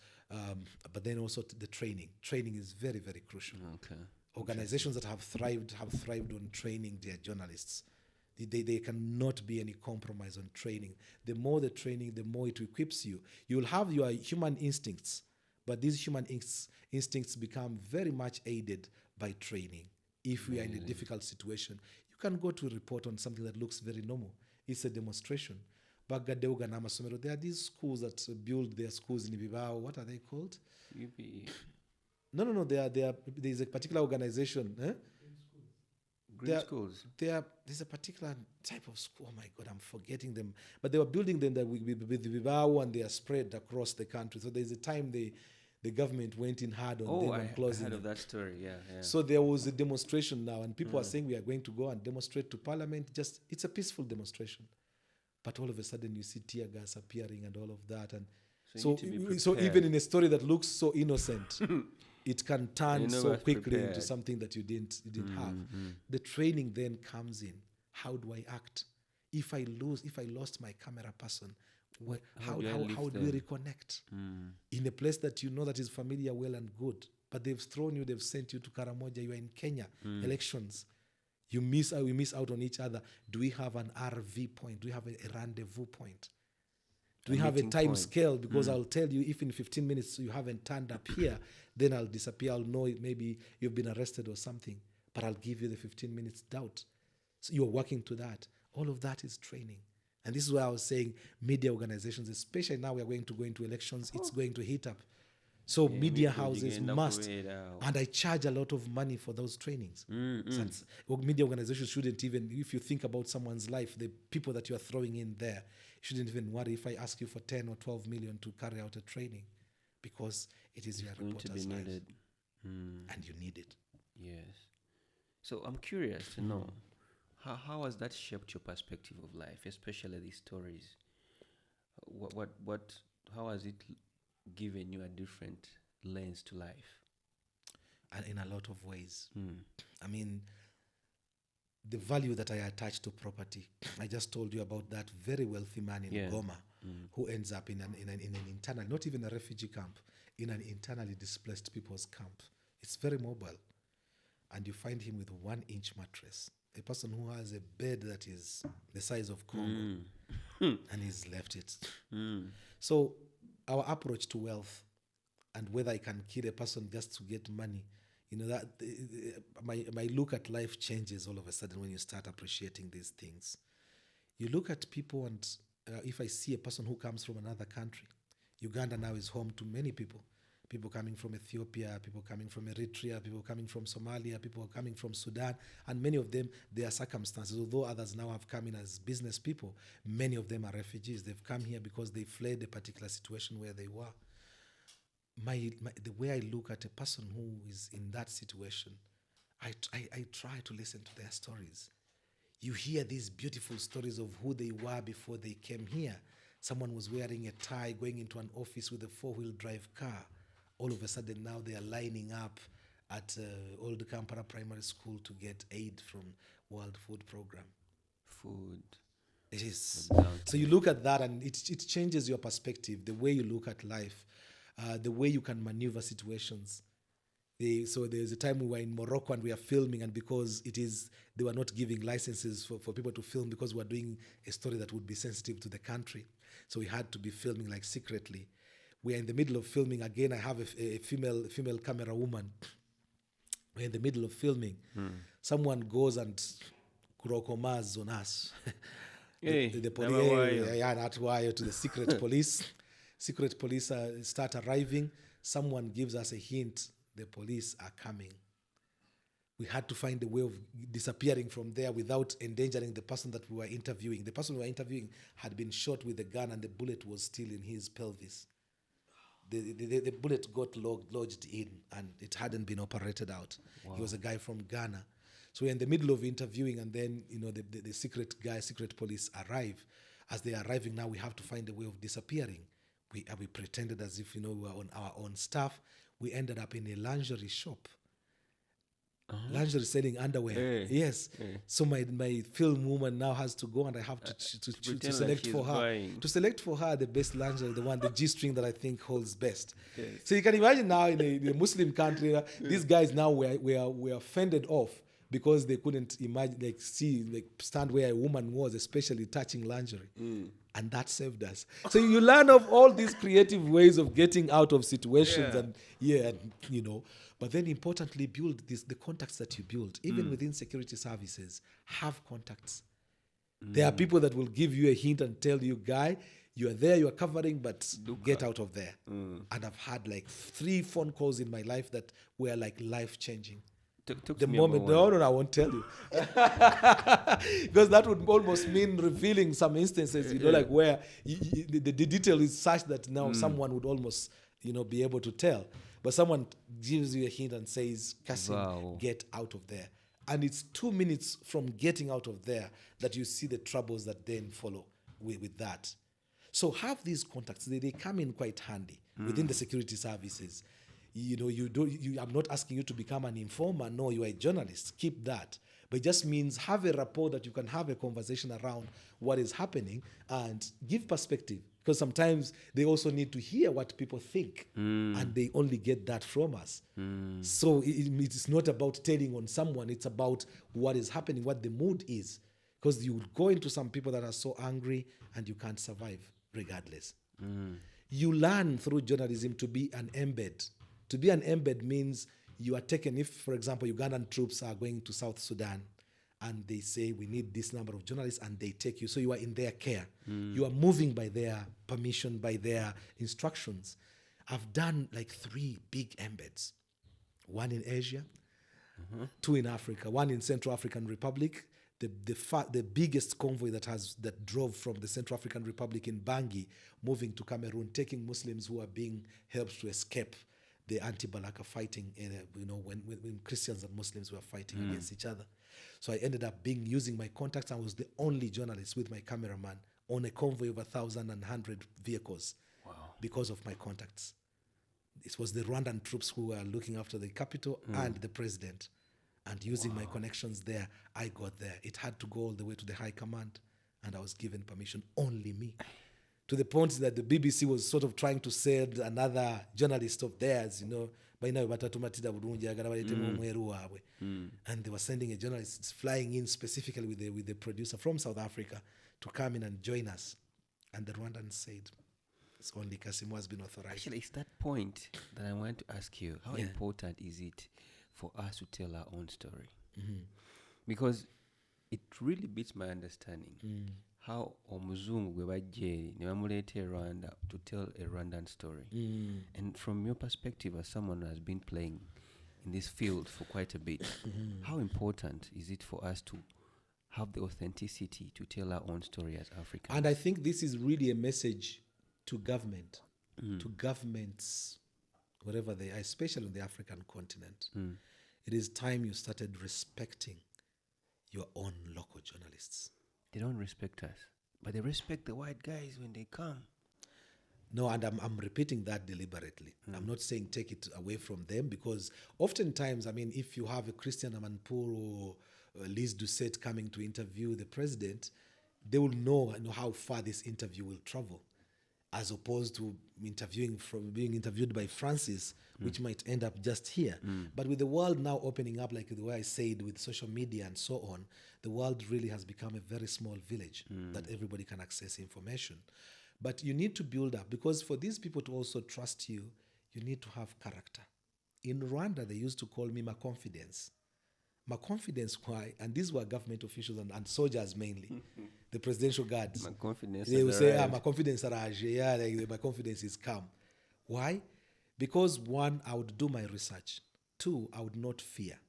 but then also the training. Training is very, very crucial. Okay. Organizations that have thrived on training their journalists. There cannot be any compromise on training. The more the training, the more it equips you. You'll have your human instincts, but these human instincts become very much aided by training. If we are in a difficult situation, you can go to report on something that looks very normal. It's a demonstration. Bagadeuga na Masomero, there are these schools that build their schools in Ibibao. What are they called? UPE. No. There's a particular organization. Green schools. There's a particular type of school. Oh my God, I'm forgetting them. But they were building them with Vibao and they are spread across the country. So there's a time the government went in hard on them and closing them. I heard of that story, yeah. So there was a demonstration now and people are saying we are going to go and demonstrate to Parliament. It's a peaceful demonstration. But all of a sudden you see tear gas appearing and all of that. And so even in a story that looks so innocent, it can turn so quickly into something that you didn't have. The training then comes in. How do I act? If I lost my camera person, How do I lift do we them? reconnect? In a place that you know that is familiar, well and good, but they've thrown you, they've sent you to Karamoja, you are in Kenya, elections. We miss out on each other. Do we have an RV point? Do we have a rendezvous point? Do we have a meeting time point. scale? Because I'll tell you, if in 15 minutes you haven't turned up here, then I'll disappear. I'll know maybe you've been arrested or something, but I'll give you the 15 minutes doubt. So you're working to that. All of that is training. And this is why I was saying media organizations, especially now we are going to go into elections, it's going to heat up. So media houses must, and I charge a lot of money for those trainings. Since media organizations shouldn't even, if you think about someone's life, the people that you are throwing in there, you shouldn't even worry if I ask you for 10 or 12 million to carry out a training, because it is your reporter's life. And you need it. Yes. So I'm curious to know, how has that shaped your perspective of life, especially these stories? How has it given you a different lens to life? And in a lot of ways. I mean, the value that I attach to property. I just told you about that very wealthy man in Goma who ends up in an internal, not even a refugee camp, in an internally displaced people's camp. It's very mobile. And you find him with 1-inch mattress. A person who has a bed that is the size of Congo and he's left it. So our approach to wealth and whether I can kill a person just to get money, you know, that my look at life changes all of a sudden when you start appreciating these things. You look at people, and if I see a person who comes from another country, Uganda now is home to many people. People coming from Ethiopia, people coming from Eritrea, people coming from Somalia, people coming from Sudan, and many of them, their circumstances, although others now have come in as business people, many of them are refugees. They've come here because they fled a particular situation where they were. The way I look at a person who is in that situation, I try to listen to their stories. You hear these beautiful stories of who they were before they came here. Someone was wearing a tie, going into an office with a 4-wheel drive car. All of a sudden now they are lining up at Old Kampala Primary School to get aid from World Food Program. Food. It is. So you look at that and it changes your perspective, the way you look at life, the way you can maneuver situations. So there's a time we were in Morocco and we are filming, and because they were not giving licenses for people to film because we were doing a story that would be sensitive to the country. So we had to be filming like secretly. We are in the middle of filming. Again, I have a female camera woman. We're in the middle of filming. Someone goes and kurokomas on us. The police, to the secret police. Secret police start arriving. Someone gives us a hint. The police are coming. We had to find a way of disappearing from there without endangering the person that we were interviewing. The person we were interviewing had been shot with a gun and the bullet was still in his pelvis. The bullet got lodged in and it hadn't been operated out. Wow. He was a guy from Ghana. So we're in the middle of interviewing, and then the secret police arrive. As they are arriving now, we have to find a way of disappearing. We pretended as if we were on our own stuff. We ended up in a lingerie shop. Lingerie selling underwear. Yes. So my film woman now has to go, and I have to select for her. Buying. To select for her the best lingerie, the G-string that I think holds best. Yes. So you can imagine now in a Muslim country, these guys now were fended off because they couldn't imagine, stand where a woman was, especially touching lingerie. And that saved us. So you learn of all these creative ways of getting out of situations, but then importantly, build the contacts that you build. Even within security services, have contacts. There are people that will give you a hint and tell you, guy, you are there, you are covering, but get out of there. And I've had 3 phone calls in my life that were life-changing. The moment, no, I won't tell you. Because that would almost mean revealing some instances, where the detail is such that now someone would almost, be able to tell. But someone gives you a hint and says, Kasim, get out of there. And it's 2 minutes from getting out of there that you see the troubles that then follow with that. So have these contacts. They come in quite handy within the security services. I'm not asking you to become an informer. No, you are a journalist. Keep that. But it just means have a rapport that you can have a conversation around what is happening and give perspective. Because sometimes they also need to hear what people think, and they only get that from us. So it is not about telling on someone, it's about what is happening, what the mood is. Because you would go into some people that are so angry and you can't survive regardless. You learn through journalism to be an embed. To be an embed means you are taken, if, for example, Ugandan troops are going to South Sudan and they say, we need this number of journalists, and they take you. So you are in their care. You are moving by their permission, by their instructions. I've done like 3 big embeds. 1 in Asia, 2 in Africa, 1 in Central African Republic. The biggest convoy that drove from the Central African Republic in Bangui, moving to Cameroon, taking Muslims who are being helped to escape the anti-Balaka fighting, when Christians and Muslims were fighting against each other. So I ended up using my contacts. I was the only journalist with my cameraman on a convoy of 1,100 vehicles because of my contacts. It was the Rwandan troops who were looking after the capital and the president. And using my connections there, I got there. It had to go all the way to the high command, and I was given permission, only me. To the point that the BBC was sort of trying to send another journalist of theirs, and they were sending a journalist flying in specifically with the producer from South Africa to come in and join us. And the Rwandans said, it's only Kasimu has been authorized. Actually, it's that point that I want to ask you. How important is it for us to tell our own story? Because it really beats my understanding how omuzungu gwe bajje ne bamuleta Rwanda to tell a Rwandan story. And from your perspective, as someone who has been playing in this field for quite a bit, how important is it for us to have the authenticity to tell our own story as Africans? And I think this is really a message to government, to governments, wherever they are, especially on the African continent. It is time you started respecting your own local journalists. They don't respect us, but they respect the white guys when they come. No, and I'm repeating that deliberately. I'm not saying take it away from them, because oftentimes, if you have a Christian Amanpour or Liz Doucette coming to interview the president, they will know how far this interview will travel, as opposed to being interviewed by Francis, which might end up just here. But with the world now opening up, like the way I said, with social media and so on, the world really has become a very small village that everybody can access information. But you need to build up, because for these people to also trust you, you need to have character. In Rwanda, they used to call me my confidence. My confidence, why? And these were government officials and soldiers mainly, the presidential guards. My confidence. They would say, my confidence my confidence is calm. Why? Because 1, I would do my research. 2, I would not fear.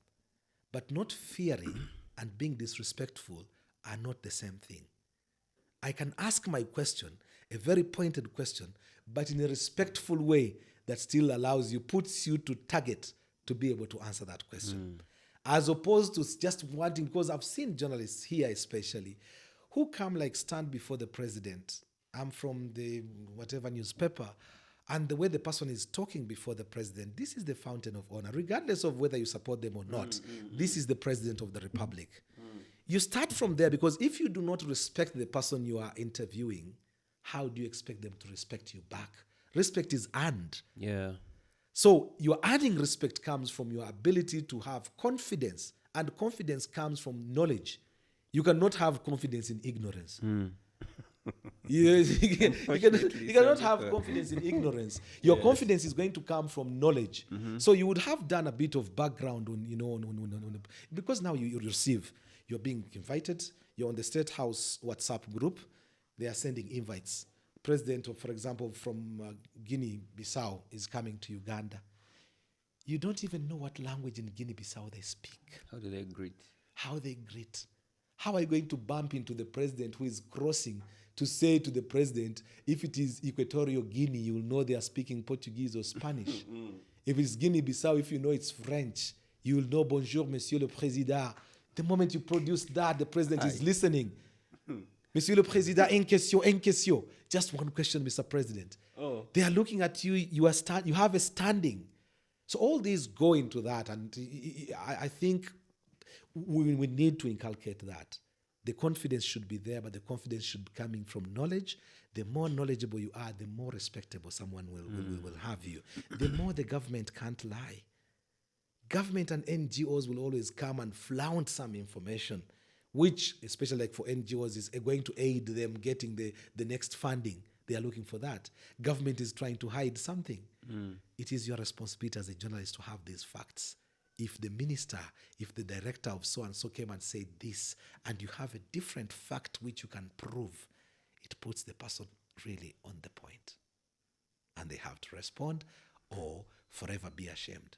But not fearing and being disrespectful are not the same thing. I can ask my question, a very pointed question, but in a respectful way that still puts you to target to be able to answer that question. As opposed to just wanting, because I've seen journalists here especially, who come stand before the president. I'm from the whatever newspaper, and the way the person is talking before the president, this is the fountain of honor, regardless of whether you support them or not. This is the president of the republic. You start from there, because if you do not respect the person you are interviewing, how do you expect them to respect you back? Respect is earned. Yeah. So your earning respect comes from your ability to have confidence, and confidence comes from knowledge. You cannot have confidence in ignorance. You cannot have confidence in ignorance. Your confidence is going to come from knowledge. So you would have done a bit of background on because now you receive, you're being invited, you're on the State House WhatsApp group, they are sending invites. President, for example, from Guinea-Bissau is coming to Uganda. You don't even know what language in Guinea-Bissau they speak. How do they greet? How they greet. How are you going to bump into the president who is crossing to say to the president, if it is Equatorial Guinea, you will know they are speaking Portuguese or Spanish. If it's Guinea-Bissau, if you know it's French, you will know bonjour, monsieur le président. The moment you produce that, the president is listening. Monsieur le Président, une question. Just one question, Mr. President. Oh. They are looking at you, you have a standing. So all these go into that, and I think we need to inculcate that. The confidence should be there, but the confidence should be coming from knowledge. The more knowledgeable you are, the more respectable someone will have you. The more the government can't lie. Government and NGOs will always come and flaunt some information, which, especially like for NGOs, is going to aid them getting the next funding. They are looking for that. Government is trying to hide something. It is your responsibility as a journalist to have these facts. If the minister, if the director of so-and-so came and said this, and you have a different fact which you can prove, it puts the person really on the point. And they have to respond or forever be ashamed.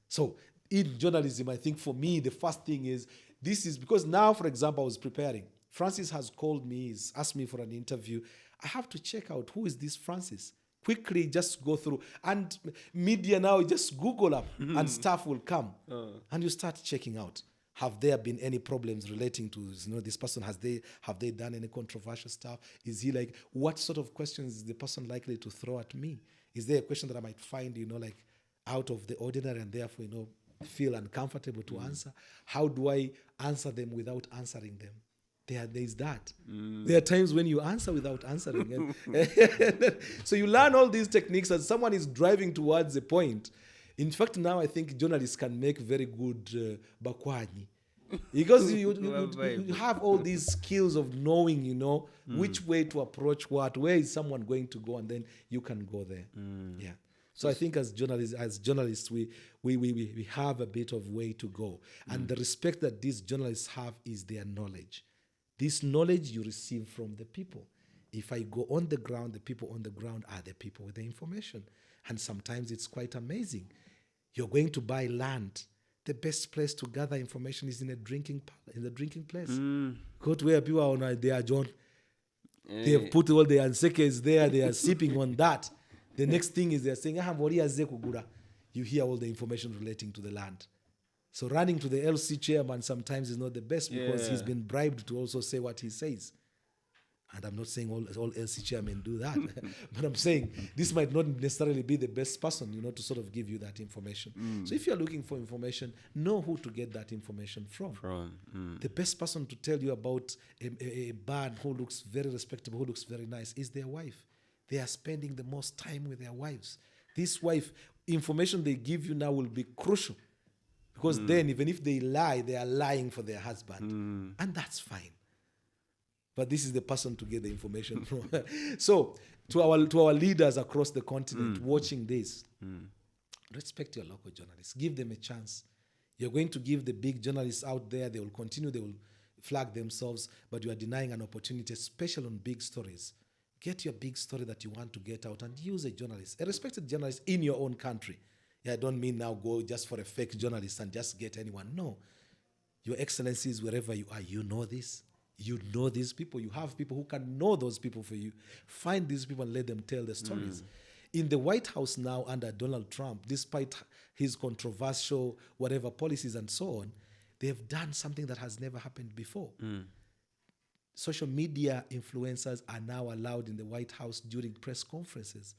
So in journalism, I think for me, the first thing is, this is because now, for example, I was preparing. Francis has called me, he's asked me for an interview. I have to check out, who is this Francis? Quickly just go through. And media now, just Google up and stuff will come. And you start checking out. Have there been any problems relating to, this person? Have they done any controversial stuff? Is he like, what sort of questions is the person likely to throw at me? Is there a question that I might find, like out of the ordinary and therefore, feel uncomfortable to answer? How do I answer them without answering them? There is that. There are times when you answer without answering. So you learn all these techniques as someone is driving towards a point. In fact, now I think journalists can make very good bakwanyi. Because you have all these skills of knowing, which way to approach what, where is someone going to go, and then you can go there. Yeah. So I think as journalists, we have a bit of way to go. And the respect that these journalists have is their knowledge. This knowledge you receive from the people. If I go on the ground, the people on the ground are the people with the information. And sometimes it's quite amazing. You're going to buy land. The best place to gather information is in the drinking place. Go to where people are on their John. They have put all their ansekes there. They are sipping on that. The next thing is they're saying, you hear all the information relating to the land. So running to the LC chairman sometimes is not the best because he's been bribed to also say what he says. And I'm not saying all LC chairmen do that. But I'm saying this might not necessarily be the best person, to sort of give you that information. So if you're looking for information, know who to get that information from. The best person to tell you about a man who looks very respectable, who looks very nice, is their wife. They are spending the most time with their wives. This wife, information they give you now will be crucial. Because then, even if they lie, they are lying for their husband. And that's fine. But this is the person to get the information from. So, to our leaders across the continent watching this, respect your local journalists. Give them a chance. You're going to give the big journalists out there, they will continue, they will flag themselves, but you are denying an opportunity, especially on big stories. Get your big story that you want to get out and use a journalist, a respected journalist in your own country. Yeah, I don't mean now go just for a fake journalist and just get anyone. No. Your Excellencies, wherever you are, you know this. You know these people. You have people who can know those people for you. Find these people and let them tell the stories. In the White House now under Donald Trump, despite his controversial whatever policies and so on, they have done something that has never happened before. Social media influencers are now allowed in the White House during press conferences.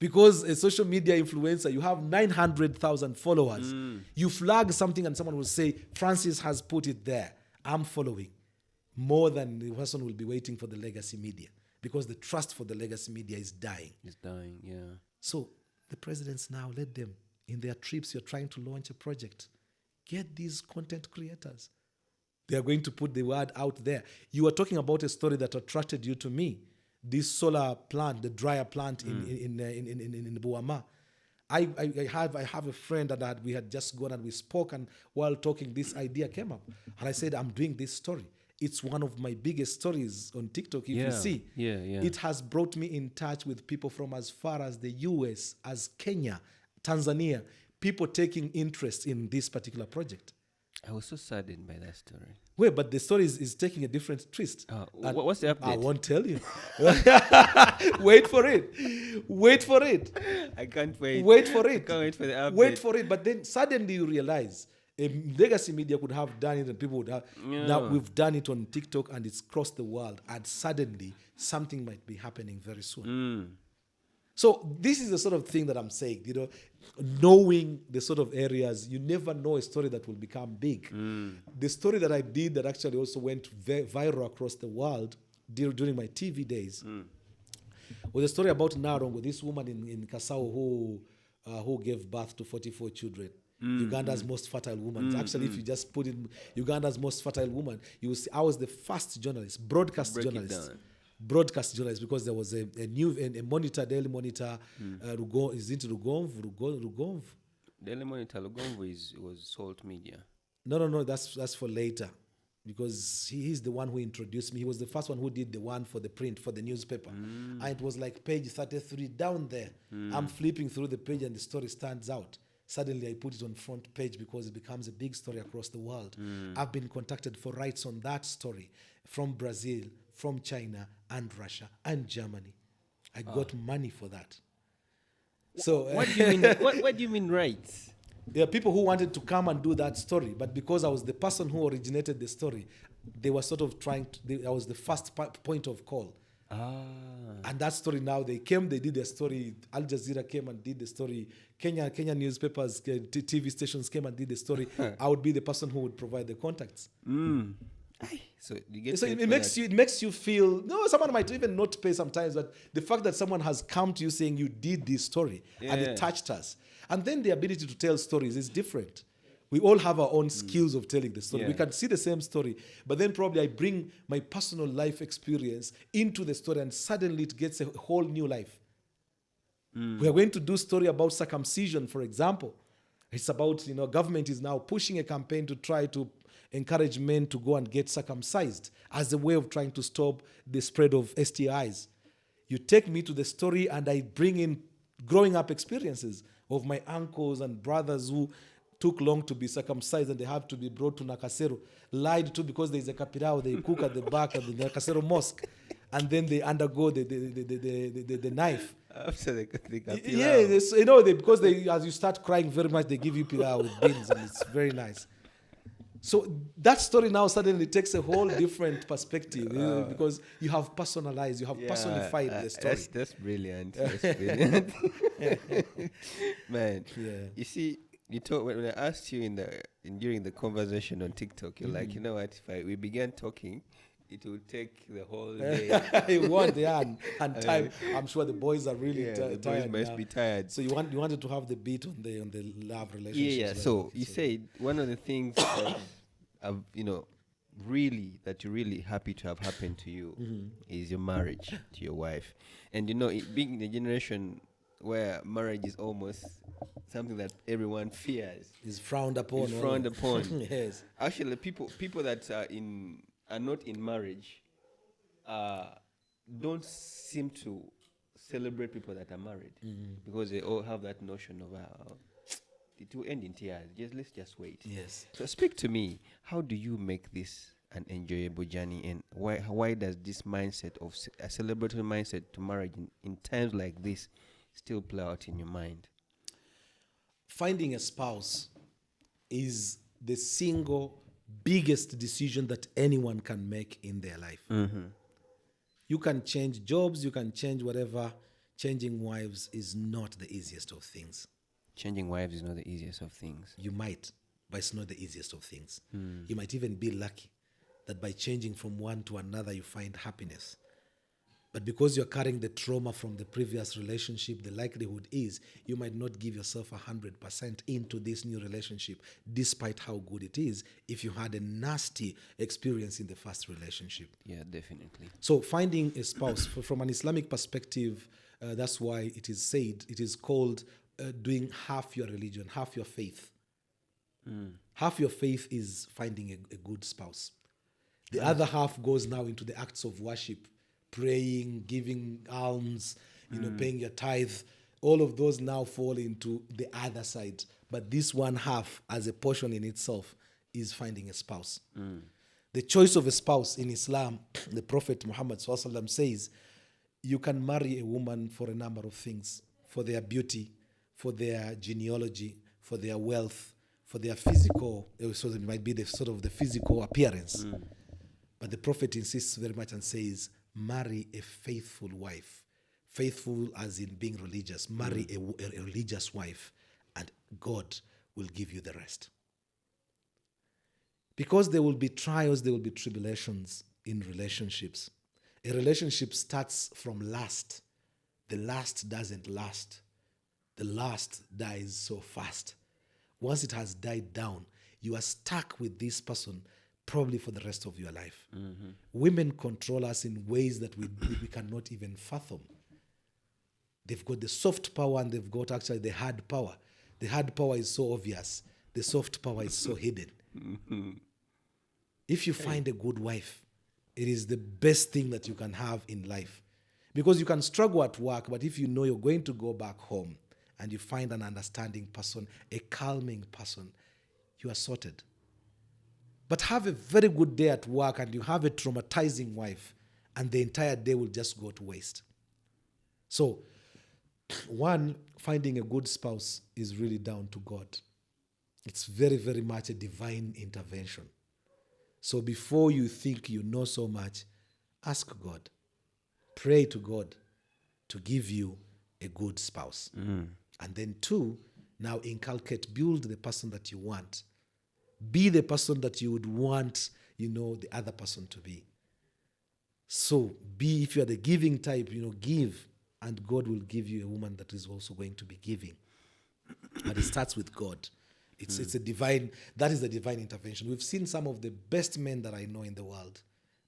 Because a social media influencer, you have 900,000 followers. You flag something and someone will say, Francis has put it there. I'm following. More than the person will be waiting for the legacy media. Because the trust for the legacy media is dying. It's dying, yeah. So the presidents now, let them, in their trips, you're trying to launch a project. Get these content creators. They are going to put the word out there. You were talking about a story that attracted you to me. This solar plant, the dryer plant in Buama. I have a friend that we had just gone and we spoke, and while talking, this idea came up. And I said, I'm doing this story. It's one of my biggest stories on TikTok, if you see. It has brought me in touch with people from as far as the US, as Kenya, Tanzania, people taking interest in this particular project. I was so saddened by that story. Wait, but the story is taking a different twist. What's the update? I won't tell you. Wait for it. Wait for it. I can't wait. Wait for it. I can't wait for the update. Wait for it. But then suddenly you realize a legacy media could have done it and people would have. Now we've done it on TikTok and it's crossed the world. And suddenly something might be happening very soon. So this is the sort of thing that I'm saying, knowing the sort of areas, you never know a story that will become big. The story that I did that actually also went viral across the world during my TV days was a story about Narongo, this woman in Kasao who gave birth to 44 children. Uganda's most fertile woman. Actually, if you just put in Uganda's most fertile woman, you will see I was the first journalist, broadcast journalist, because there was a monitor, Daily Monitor, is it Rugomvu? Daily Monitor Lugomvu was Salt Media. No, that's for later, because he's the one who introduced me. He was the first one who did the one for the print, for the newspaper. And it was like page 33 down there. I'm flipping through the page and the story stands out. Suddenly I put it on front page because it becomes a big story across the world. I've been contacted for rights on that story from Brazil, from China, and Russia, and Germany. I got money for that. So what do you mean? What do you mean rights? There are people who wanted to come and do that story, but because I was the person who originated the story, they were sort of I was the first point of call. And that story now, they did the story. Al Jazeera came and did the story. Kenya newspapers, TV stations came and did the story. I would be the person who would provide the contacts. So you get it makes you feel, someone might even not pay sometimes, but the fact that someone has come to you saying you did this story and it touched us. And then the ability to tell stories is different. We all have our own skills of telling the story. Yeah. We can see the same story, but then probably I bring my personal life experience into the story and suddenly it gets a whole new life. We are going to do a story about circumcision, for example. It's about, government is now pushing a campaign to try to encourage men to go and get circumcised as a way of trying to stop the spread of STIs. You take me to the story and I bring in growing up experiences of my uncles and brothers who took long to be circumcised and they have to be brought to Nakasero, lied to because there is a kapirao, they cook at the back of the Nakasero mosque, and then they undergo the knife. After the kapirao. Yeah, because as you start crying very much, they give you pilau with beans, and it's very nice. So that story now suddenly takes a whole different perspective because you have personalized, you have personified the story. That's brilliant. That's brilliant. Man, you see, you talk when I asked you during the conversation on TikTok, you're like, you know what? If we began talking, it would take the whole day. You want, and time. I'm sure the boys are really tired. The boys must be tired. So you wanted to have the beat on the love relationship. Yeah. So you said one of the things that you're really happy to have happened to you is your marriage to your wife, and it being the generation where marriage is almost something that everyone fears, is frowned upon. Yes. Actually, people that are not in marriage don't seem to celebrate people that are married because they all have that notion of it will end in tears. Let's just wait. Yes. So speak to me. How do you make this an enjoyable journey, and why does this mindset of a celebratory mindset to marriage in times like this still play out in your mind? Finding a spouse is the single biggest decision that anyone can make in their life. You can change jobs, you can change whatever. Changing wives is not the easiest of things. Changing wives is not the easiest of things. You might, but it's not the easiest of things. You might even be lucky that by changing from one to another, you find happiness. But because you're carrying the trauma from the previous relationship, the likelihood is you might not give yourself 100% into this new relationship, despite how good it is, if you had a nasty experience in the first relationship. Yeah, definitely. So finding a spouse, from an Islamic perspective, that's why it is said, it is called doing half your religion, half your faith. Half your faith is finding a good spouse. The other half goes now into the acts of worship, praying, giving alms, paying your tithe. All of those now fall into the other side. But this one half, as a portion in itself, is finding a spouse. The choice of a spouse in Islam, the Prophet Muhammad SAW says, you can marry a woman for a number of things, for their beauty, for their genealogy, for their wealth, for their physical, so it might be the sort of the physical appearance. But the Prophet insists very much and says, marry a faithful wife, faithful as in being religious. Marry a religious wife, and God will give you the rest. Because there will be trials, there will be tribulations in relationships. A relationship starts from lust. The lust doesn't last. The lust dies so fast. Once it has died down, you are stuck with this person probably for the rest of your life. Women control us in ways that we cannot even fathom. They've got the soft power and they've got actually the hard power. The hard power is so obvious. The soft power is so hidden. If you find a good wife, it is the best thing that you can have in life. Because you can struggle at work, but if you know you're going to go back home and you find an understanding person, a calming person, you are sorted. But have a very good day at work and you have a traumatizing wife, and the entire day will just go to waste. So, one, finding a good spouse is really down to God. It's very, very much a divine intervention. So before you think you know so much, ask God. Pray to God to give you a good spouse. And then two, now inculcate, build the person that you want. Be the person that you would want, the other person to be. So if you are the giving type, give, and God will give you a woman that is also going to be giving. But it starts with God. It's a divine, that is the divine intervention. We've seen some of the best men that I know in the world,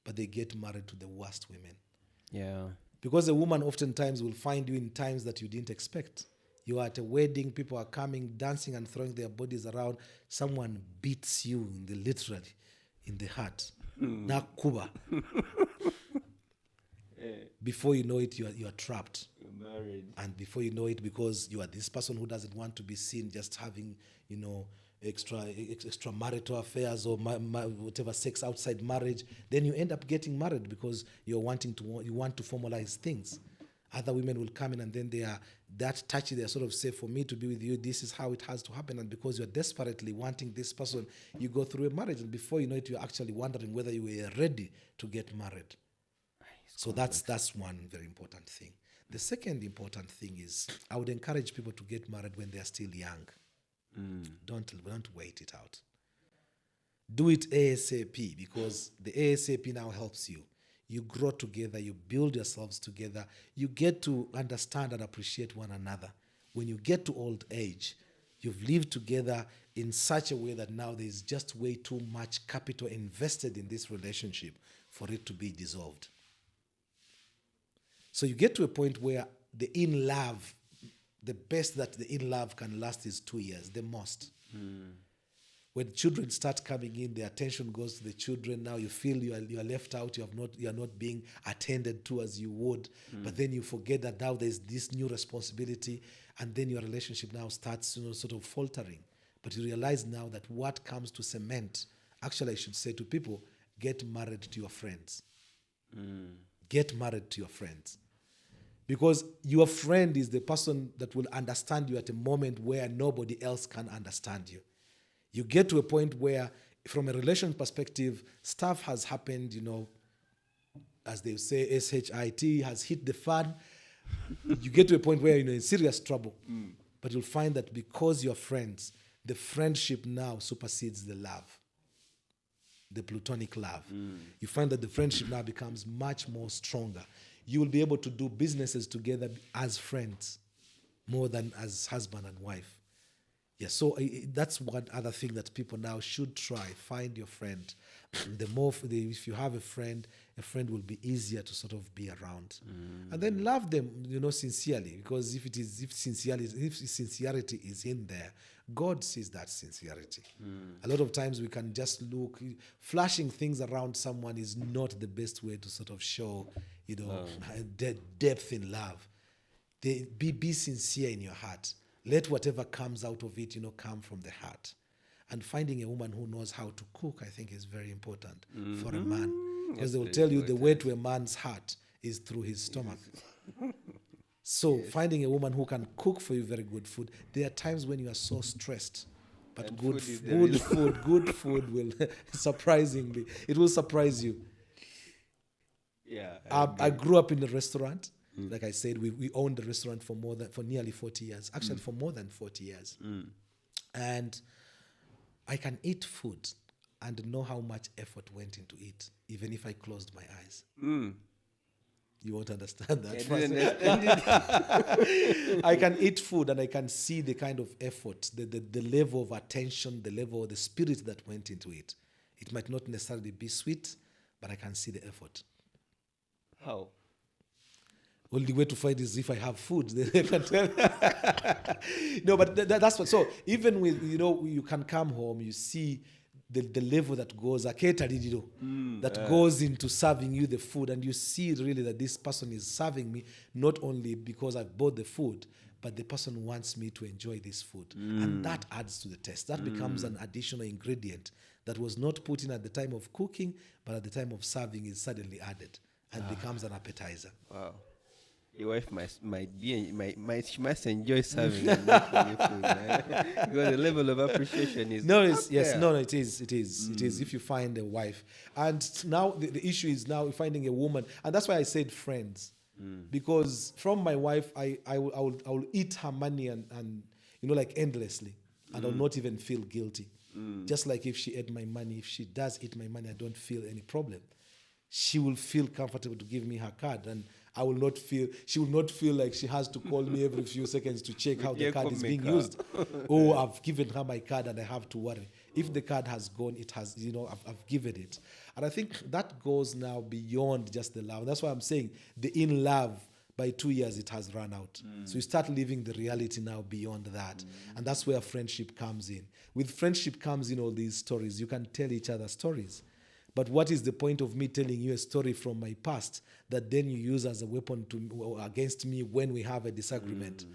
but they get married to the worst women. Yeah. Because a woman oftentimes will find you in times that you didn't expect. You are at a wedding, people are coming, dancing and throwing their bodies around. Someone beats you literally in the heart. Nakuba. Before you know it, you are trapped. You're married. And before you know it, because you are this person who doesn't want to be seen just having, extramarital affairs or whatever sex outside marriage, then you end up getting married because you want to formalize things. Other women will come in and then they are that touchy. They are sort of say, for me to be with you, this is how it has to happen. And because you're desperately wanting this person, you go through a marriage. And before you know it, you're actually wondering whether you were ready to get married. So that's one very important thing. The second important thing is I would encourage people to get married when they are still young. Don't wait it out. Do it ASAP, because the ASAP now helps you. You grow together, you build yourselves together, you get to understand and appreciate one another. When you get to old age, you've lived together in such a way that now there's just way too much capital invested in this relationship for it to be dissolved. So you get to a point where the in-love, the best that the in-love can last is 2 years, the most. When children start coming in, the attention goes to the children. Now you feel you are left out. You are not being attended to as you would. But then you forget that now there's this new responsibility, and then your relationship now starts sort of faltering. But you realize now that what comes to cement, actually I should say to people, get married to your friends. Get married to your friends. Because your friend is the person that will understand you at a moment where nobody else can understand you. You get to a point where, from a relation perspective, stuff has happened, as they say, SHIT has hit the fan. You get to a point where you're in serious trouble. But you'll find that because you're friends, the friendship now supersedes the love, the platonic love. You find that the friendship now becomes much more stronger. You will be able to do businesses together as friends more than as husband and wife. Yeah, so that's one other thing that people now should try. Find your friend. If you have a friend will be easier to sort of be around. And then love them, sincerely, because if sincerity is in there, God sees that sincerity. A lot of times we can just look, flashing things around someone is not the best way to sort of show, depth in love. Be sincere in your heart. Let whatever comes out of it, come from the heart. And finding a woman who knows how to cook, I think, is very important for a man. Because they will tell you the way to a man's heart is through his stomach. So finding a woman who can cook for you very good food. There are times when you are so stressed, but And good food will it will surprise you. Yeah. I grew up in a restaurant. Like I said, we owned the restaurant for nearly 40 years. Actually, for more than 40 years. And I can eat food and know how much effort went into it, even if I closed my eyes. You won't understand that. I can eat food and I can see the kind of effort, the level of attention, the level of the spirit that went into it. It might not necessarily be sweet, but I can see the effort. How? Only way to find is if I have food. No, but that's what. So even with, you can come home, you see the level that goes, that goes into serving you the food, and you see really that this person is serving me not only because I bought the food, but the person wants me to enjoy this food. And that adds to the taste. That becomes an additional ingredient that was not put in at the time of cooking, but at the time of serving is suddenly added and becomes an appetizer. Wow. Your wife she must enjoy serving and making you food, because the level of appreciation is it is if you find a wife. And now the issue is now finding a woman, and that's why I said friends, because from my wife I will eat her money and like endlessly, and I'll not even feel guilty. Just like if she ate my money, if she does eat my money, I don't feel any problem. She will feel comfortable to give me her card, and she will not feel like she has to call me every few seconds to check how the card is being used. I've given her my card and I have to worry. If the card has gone, it has, I've given it. And I think that goes now beyond just the love. That's why I'm saying the in love, by 2 years, it has run out. So you start living the reality now beyond that. And that's where friendship comes in. With friendship comes in all these stories. You can tell each other stories. But what is the point of me telling you a story from my past that then you use as a weapon against me when we have a disagreement?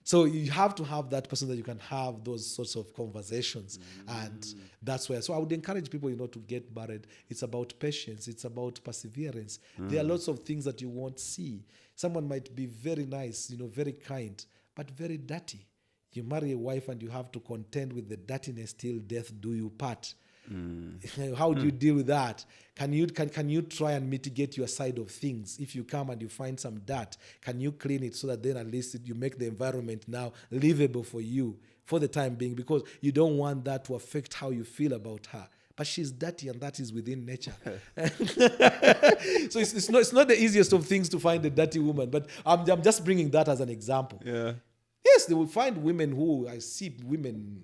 So you have to have that person that you can have those sorts of conversations. And that's where. So I would encourage people, to get married. It's about patience. It's about perseverance. There are lots of things that you won't see. Someone might be very nice, very kind, but very dirty. You marry a wife and you have to contend with the dirtiness till death do you part. How do you deal with that? Can you try and mitigate your side of things? If you come and you find some dirt, can you clean it so that then at least you make the environment now livable for you for the time being, because you don't want that to affect how you feel about her. But she's dirty, and that is within nature. So it's not the easiest of things to find a dirty woman, but I'm just bringing that as an example. Yeah. Yes, they will find women who I see women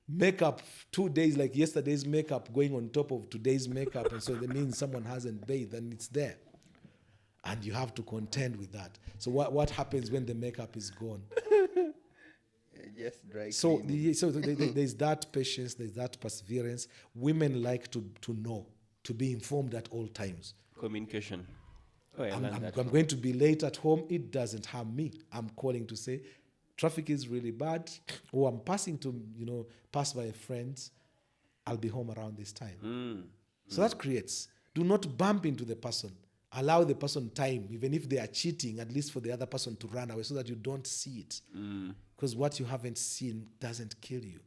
makeup 2 days, like yesterday's makeup going on top of today's makeup, and so that means someone hasn't bathed, and it's there, and you have to contend with that. So what happens when the makeup is gone? Just dry So cleaning. there's that patience, there's that perseverance. Women like to know, to be informed at all times. Communication. I I'm learned that. going to be late at home. It doesn't harm me. I'm calling to say traffic is really bad, or I'm passing to, pass by friends. I'll be home around this time. So that creates, do not bump into the person. Allow the person time, even if they are cheating, at least for the other person to run away so that you don't see it. Because what you haven't seen doesn't kill you.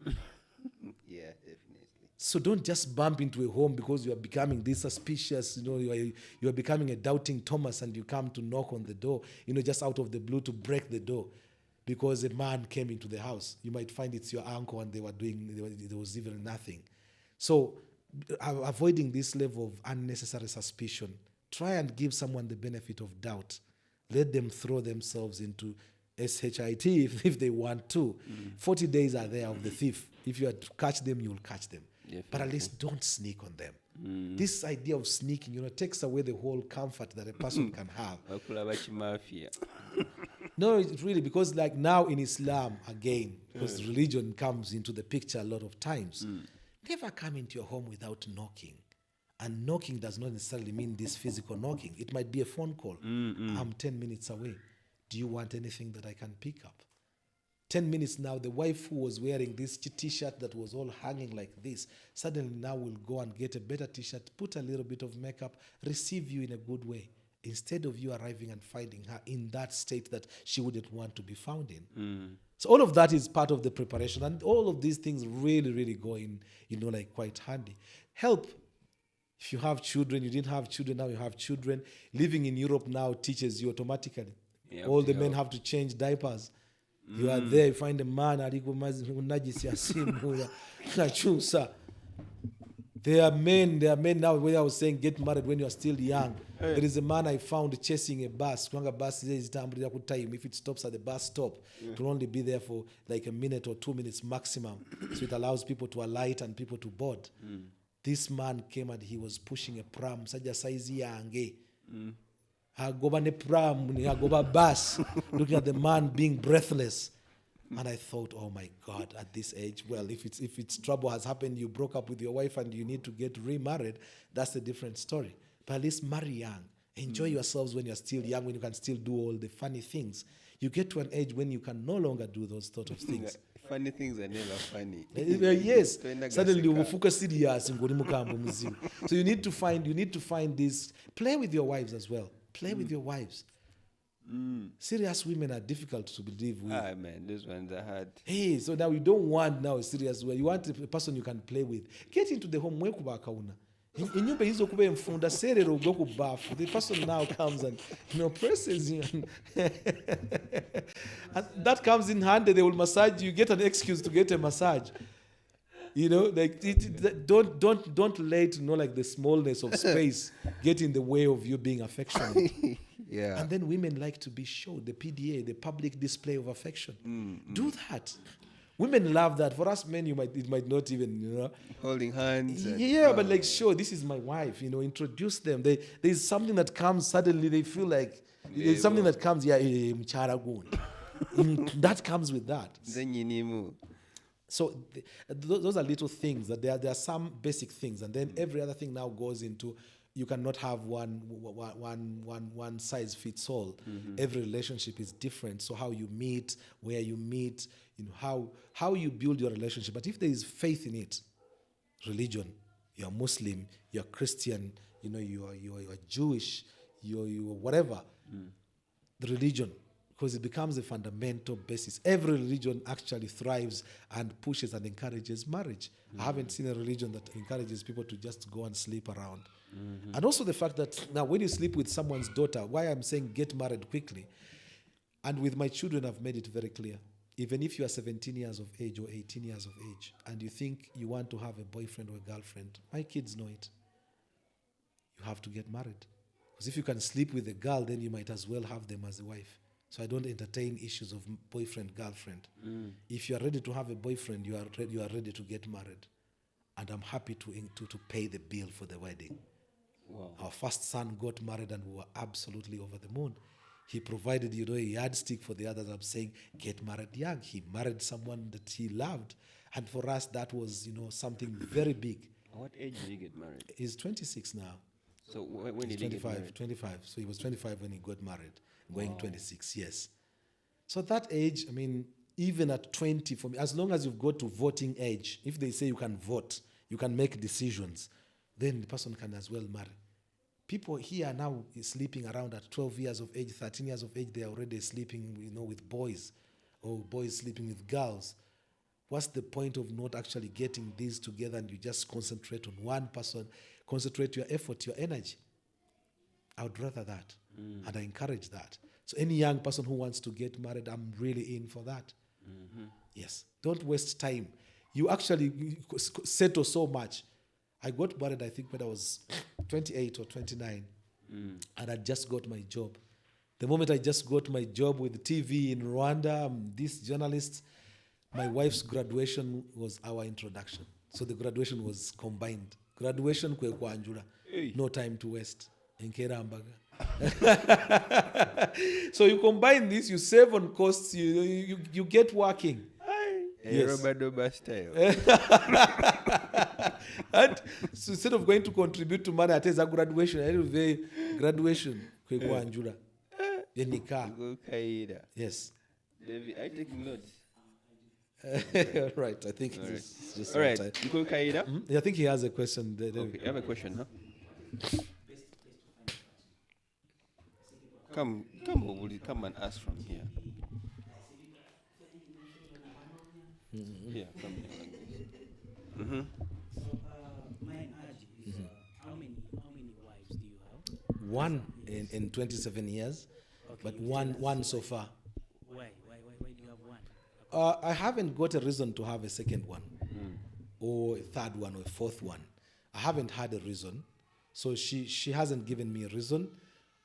Yeah, definitely. So don't just bump into a home because you are becoming this suspicious, you are becoming a doubting Thomas, and you come to knock on the door, just out of the blue to break the door because a man came into the house. You might find it's your uncle and there was even nothing. So avoiding this level of unnecessary suspicion, try and give someone the benefit of doubt. Let them throw themselves into SHIT if they want to. 40 days are there of the thief. If you are to catch them, you'll catch them. Definitely. But at least don't sneak on them. This idea of sneaking, takes away the whole comfort that a person can have. No, it's really, because like now in Islam, again, because religion comes into the picture a lot of times, never come into your home without knocking. And knocking does not necessarily mean this physical knocking. It might be a phone call. I'm 10 minutes away. Do you want anything that I can pick up? 10 minutes now, the wife who was wearing this t-shirt that was all hanging like this, suddenly now will go and get a better t-shirt, put a little bit of makeup, receive you in a good way, instead of you arriving and finding her in that state that she wouldn't want to be found in. So all of that is part of the preparation, and all of these things really, really go in, like quite handy. Help If you have children, you didn't have children, now you have children. Living in Europe now teaches you automatically. All the men have to change diapers. You are there, you find a man, There are men now, where I was saying get married when you are still young. There is a man I found chasing a bus. If it stops at the bus stop, it will only be there for like a minute or 2 minutes maximum. So it allows people to alight and people to board. This man came and he was pushing a pram. Saja saizi yange. Agoba ne pram, agoba bus. Looking at the man being breathless. And I thought, oh my God, at this age, well, if it's trouble has happened, you broke up with your wife and you need to get remarried, that's a different story. But at least marry young. Enjoy yourselves when you're still young, when you can still do all the funny things. You get to an age when you can no longer do those sort of things. Funny things are never funny. Yes. Suddenly you focus serious. So you need to find this. Play with your wives as well. Play with your wives. Serious women are difficult to believe with. Ah man, those ones are hard. Hey, so now you don't want now a serious way. You want a person you can play with. Get into the home. The person now comes and presses you. And that comes in handy. They will massage you. Get an excuse to get a massage. Like don't let like the smallness of space get in the way of you being affectionate. Yeah. And then women like to be shown the PDA, the public display of affection. Do that. Women love that. For us men, it might not even, holding hands. Yeah, but like, sure, this is my wife. Introduce them. There's something that comes suddenly. They feel like there's something that comes. Yeah, that comes with that. So those are little things. That there are some basic things, and then every other thing now goes into. You cannot have one size fits all. Every relationship is different. So how you meet, where you meet, how you build your relationship. But if there is faith in it, religion, you're Muslim, you're Christian, you're Jewish, you're whatever, the religion, because it becomes a fundamental basis. Every religion actually thrives and pushes and encourages marriage. I haven't seen a religion that encourages people to just go and sleep around. And also the fact that now when you sleep with someone's daughter, why I'm saying get married quickly, and with my children I've made it very clear, even if you are 17 years of age or 18 years of age and you think you want to have a boyfriend or a girlfriend, my kids know it. You have to get married. Because if you can sleep with a girl, then you might as well have them as a wife. So I don't entertain issues of boyfriend, girlfriend. If you are ready to have a boyfriend, you are ready to get married. And I'm happy to pay the bill for the wedding. Wow. Our first son got married and we were absolutely over the moon. He provided, a yardstick for the others. I'm saying, get married young. He married someone that he loved. And for us, that was, something very big. What age did you get married? He's 26 now. So when He's did he get married? 25. So he was 25 when he got married. Going 26, yes. So at that age, even at 20, for me, as long as you've got to voting age, if they say you can vote, you can make decisions, then the person can as well marry. People here now is sleeping around at 12 years of age, 13 years of age, they are already sleeping, with boys, or boys sleeping with girls. What's the point of not actually getting these together and you just concentrate on one person, concentrate your effort, your energy? I would rather that, and I encourage that. So any young person who wants to get married, I'm really in for that. Yes, don't waste time. You actually settle so much. I got married, I think, when I was 28 or 29, and I just got my job. The moment I just got my job with TV in Rwanda, I'm this journalist, my wife's graduation was our introduction. So the graduation was combined. Graduation kwe kwa Anjura. No time to waste. So you combine this, you save on costs, you get working. Yes. And so instead of going to contribute to money, at a graduation, graduation kwe kwa Anjura. Yes. David, are you taking notes? Right, I think it's just all right. I think he has a question. Okay, you have a question, huh? Come and ask from here. Yeah, come here. So, my urge is how many one in 27 years, Okay, but you tell us one so far. Why do you have one? I haven't got a reason to have a second one, or a third one, or a fourth one. I haven't had a reason, so she hasn't given me a reason.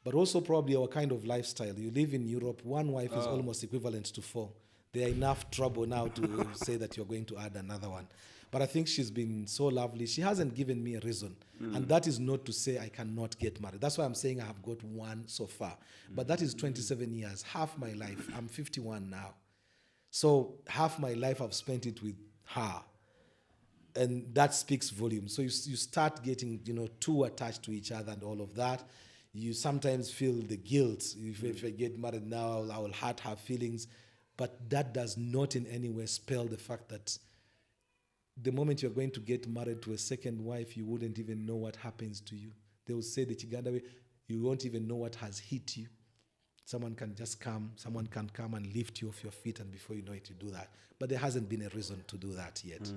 But also probably our kind of lifestyle. You live in Europe, one wife is almost equivalent to 4. There are enough trouble now to say that you're going to add another one. But I think she's been so lovely. She hasn't given me a reason. And that is not to say I cannot get married. That's why I'm saying I have got one so far. But that is 27 years, half my life. I'm 51 now. So half my life I've spent it with her. And that speaks volumes. So you start getting, too attached to each other and all of that. You sometimes feel the guilt. If I get married now, I will hurt her feelings. But that does not in any way spell the fact that the moment you're going to get married to a second wife, you wouldn't even know what happens to you. They will say that you won't even know what has hit you. Someone can come and lift you off your feet, and before you know it, you do that. But there hasn't been a reason to do that yet.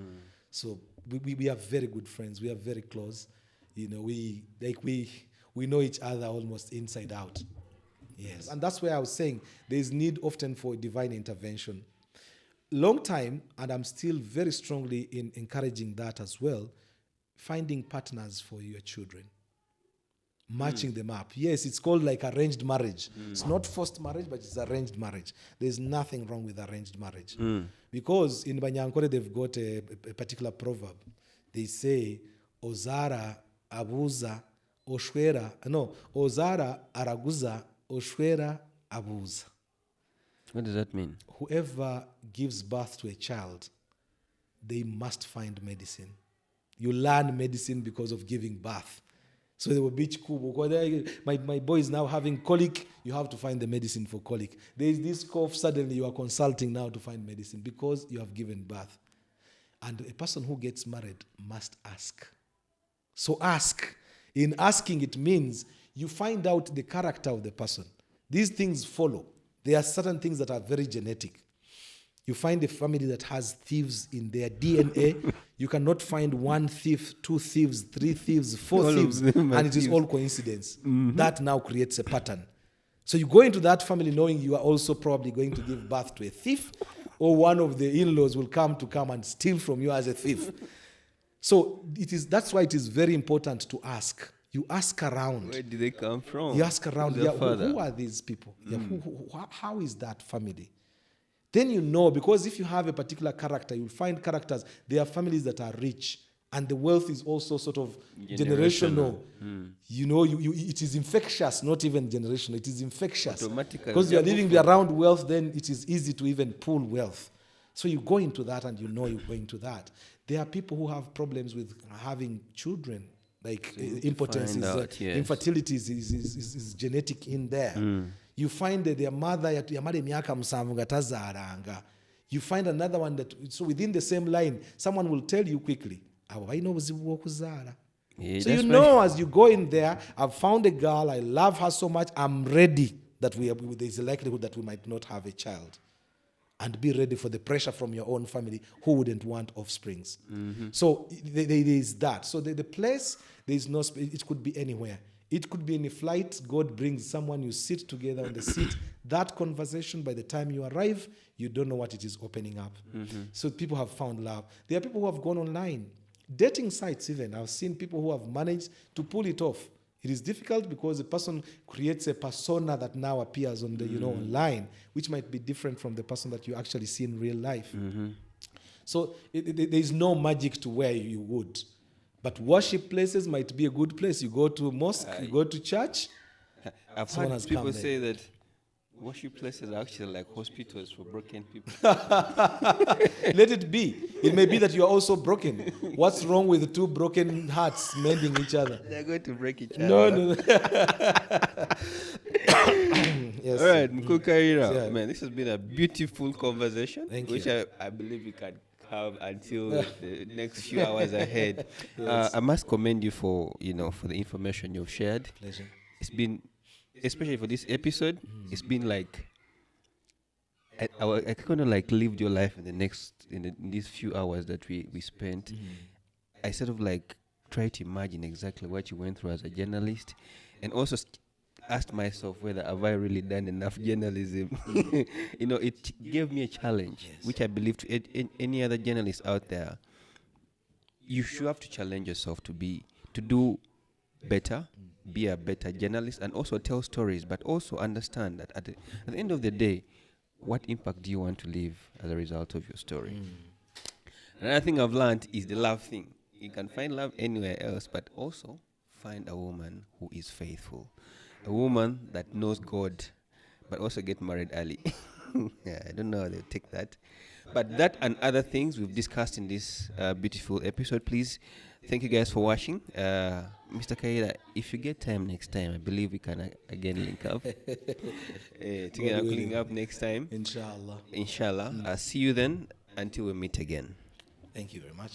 So we are very good friends. We are very close. We know each other almost inside out. Yes. And that's where I was saying there's need often for divine intervention. Long time, and I'm still very strongly in encouraging that as well, finding partners for your children. Matching them up. Yes, it's called like arranged marriage. It's not forced marriage, but it's arranged marriage. There's nothing wrong with arranged marriage. Because in Banyankore, they've got a particular proverb. They say, Ozara abuza Ozara araguza, Oshwera abuza. What does that mean? Whoever gives birth to a child, they must find medicine. You learn medicine because of giving birth. So they were beach kubo. My boy is now having colic. You have to find the medicine for colic. There is this cough. Suddenly you are consulting now to find medicine because you have given birth. And a person who gets married must ask. So ask. In asking, it means you find out the character of the person. These things follow. There are certain things that are very genetic. You find a family that has thieves in their DNA. You cannot find one thief, 2 thieves, 3 thieves, 4 thieves, and it is all coincidence. That now creates a pattern. So you go into that family knowing you are also probably going to give birth to a thief, or one of the in-laws will come and steal from you as a thief. So that's why it is very important to ask. You ask around. Where did they come from? You ask around. Who are these people? How is that family? Then you know, because if you have a particular character, you'll find characters. There are families that are rich, and the wealth is also sort of generational. It is infectious, not even generational. It is infectious. Automatically. Because you are living around wealth, then it is easy to even pull wealth. So you go into that, and you know you're going to that. There are people who have problems with having children, like impotence, infertility is genetic in there. You find that their mother yamale myaka 7 nga tazaalanga. You find another one so within the same line, someone will tell you quickly, abo balina obuzibu bw'okuzaala. So you know, as you go in there, I've found a girl, I love her so much, I'm ready that there's a likelihood that we might not have a child. And be ready for the pressure from your own family who wouldn't want offsprings. So there is that. So the place, there is no space. It could be anywhere. It could be in a flight. God brings someone, you sit together on the seat. That conversation, by the time you arrive, you don't know what it is opening up. So people have found love. There are people who have gone online. Dating sites even. I've seen people who have managed to pull it off. It is difficult because the person creates a persona that now appears on the online, which might be different from the person that you actually see in real life. So there is no magic to where you would. But worship places might be a good place. You go to mosque, you go to church. I've heard people say that worship places are actually like hospitals for broken people. Let it be. It may be that you are also broken. What's wrong with 2 broken hearts mending each other? They're going to break each other. No. Yes. All right, Mukule Kaira. Man, this has been a beautiful conversation, which you. I believe we can have until the next few hours ahead. I must commend you for the information you've shared. Pleasure. It's been, especially for this episode, it's been like I kind of like lived your life in these few hours that we spent. I sort of like try to imagine exactly what you went through as a journalist, and also asked myself whether have I really done enough journalism. It gave me a challenge, Yes. which I believe to any other journalist out there, you should have to challenge yourself to do better, be a better journalist, and also tell stories, but also understand that at the end of the day, what impact do you want to leave as a result of your story? Another thing I've learned is the love thing. You can find love anywhere else, but also find a woman who is faithful, a woman that knows God, but also get married early. Yeah, I don't know how they'll take that. But that and other things we've discussed in this beautiful episode. Please, thank you guys for watching. Mr. Kaida, if you get time next time, I believe we can again link up. Together, link up next time. Inshallah. Inshallah. See you then until we meet again. Thank you very much.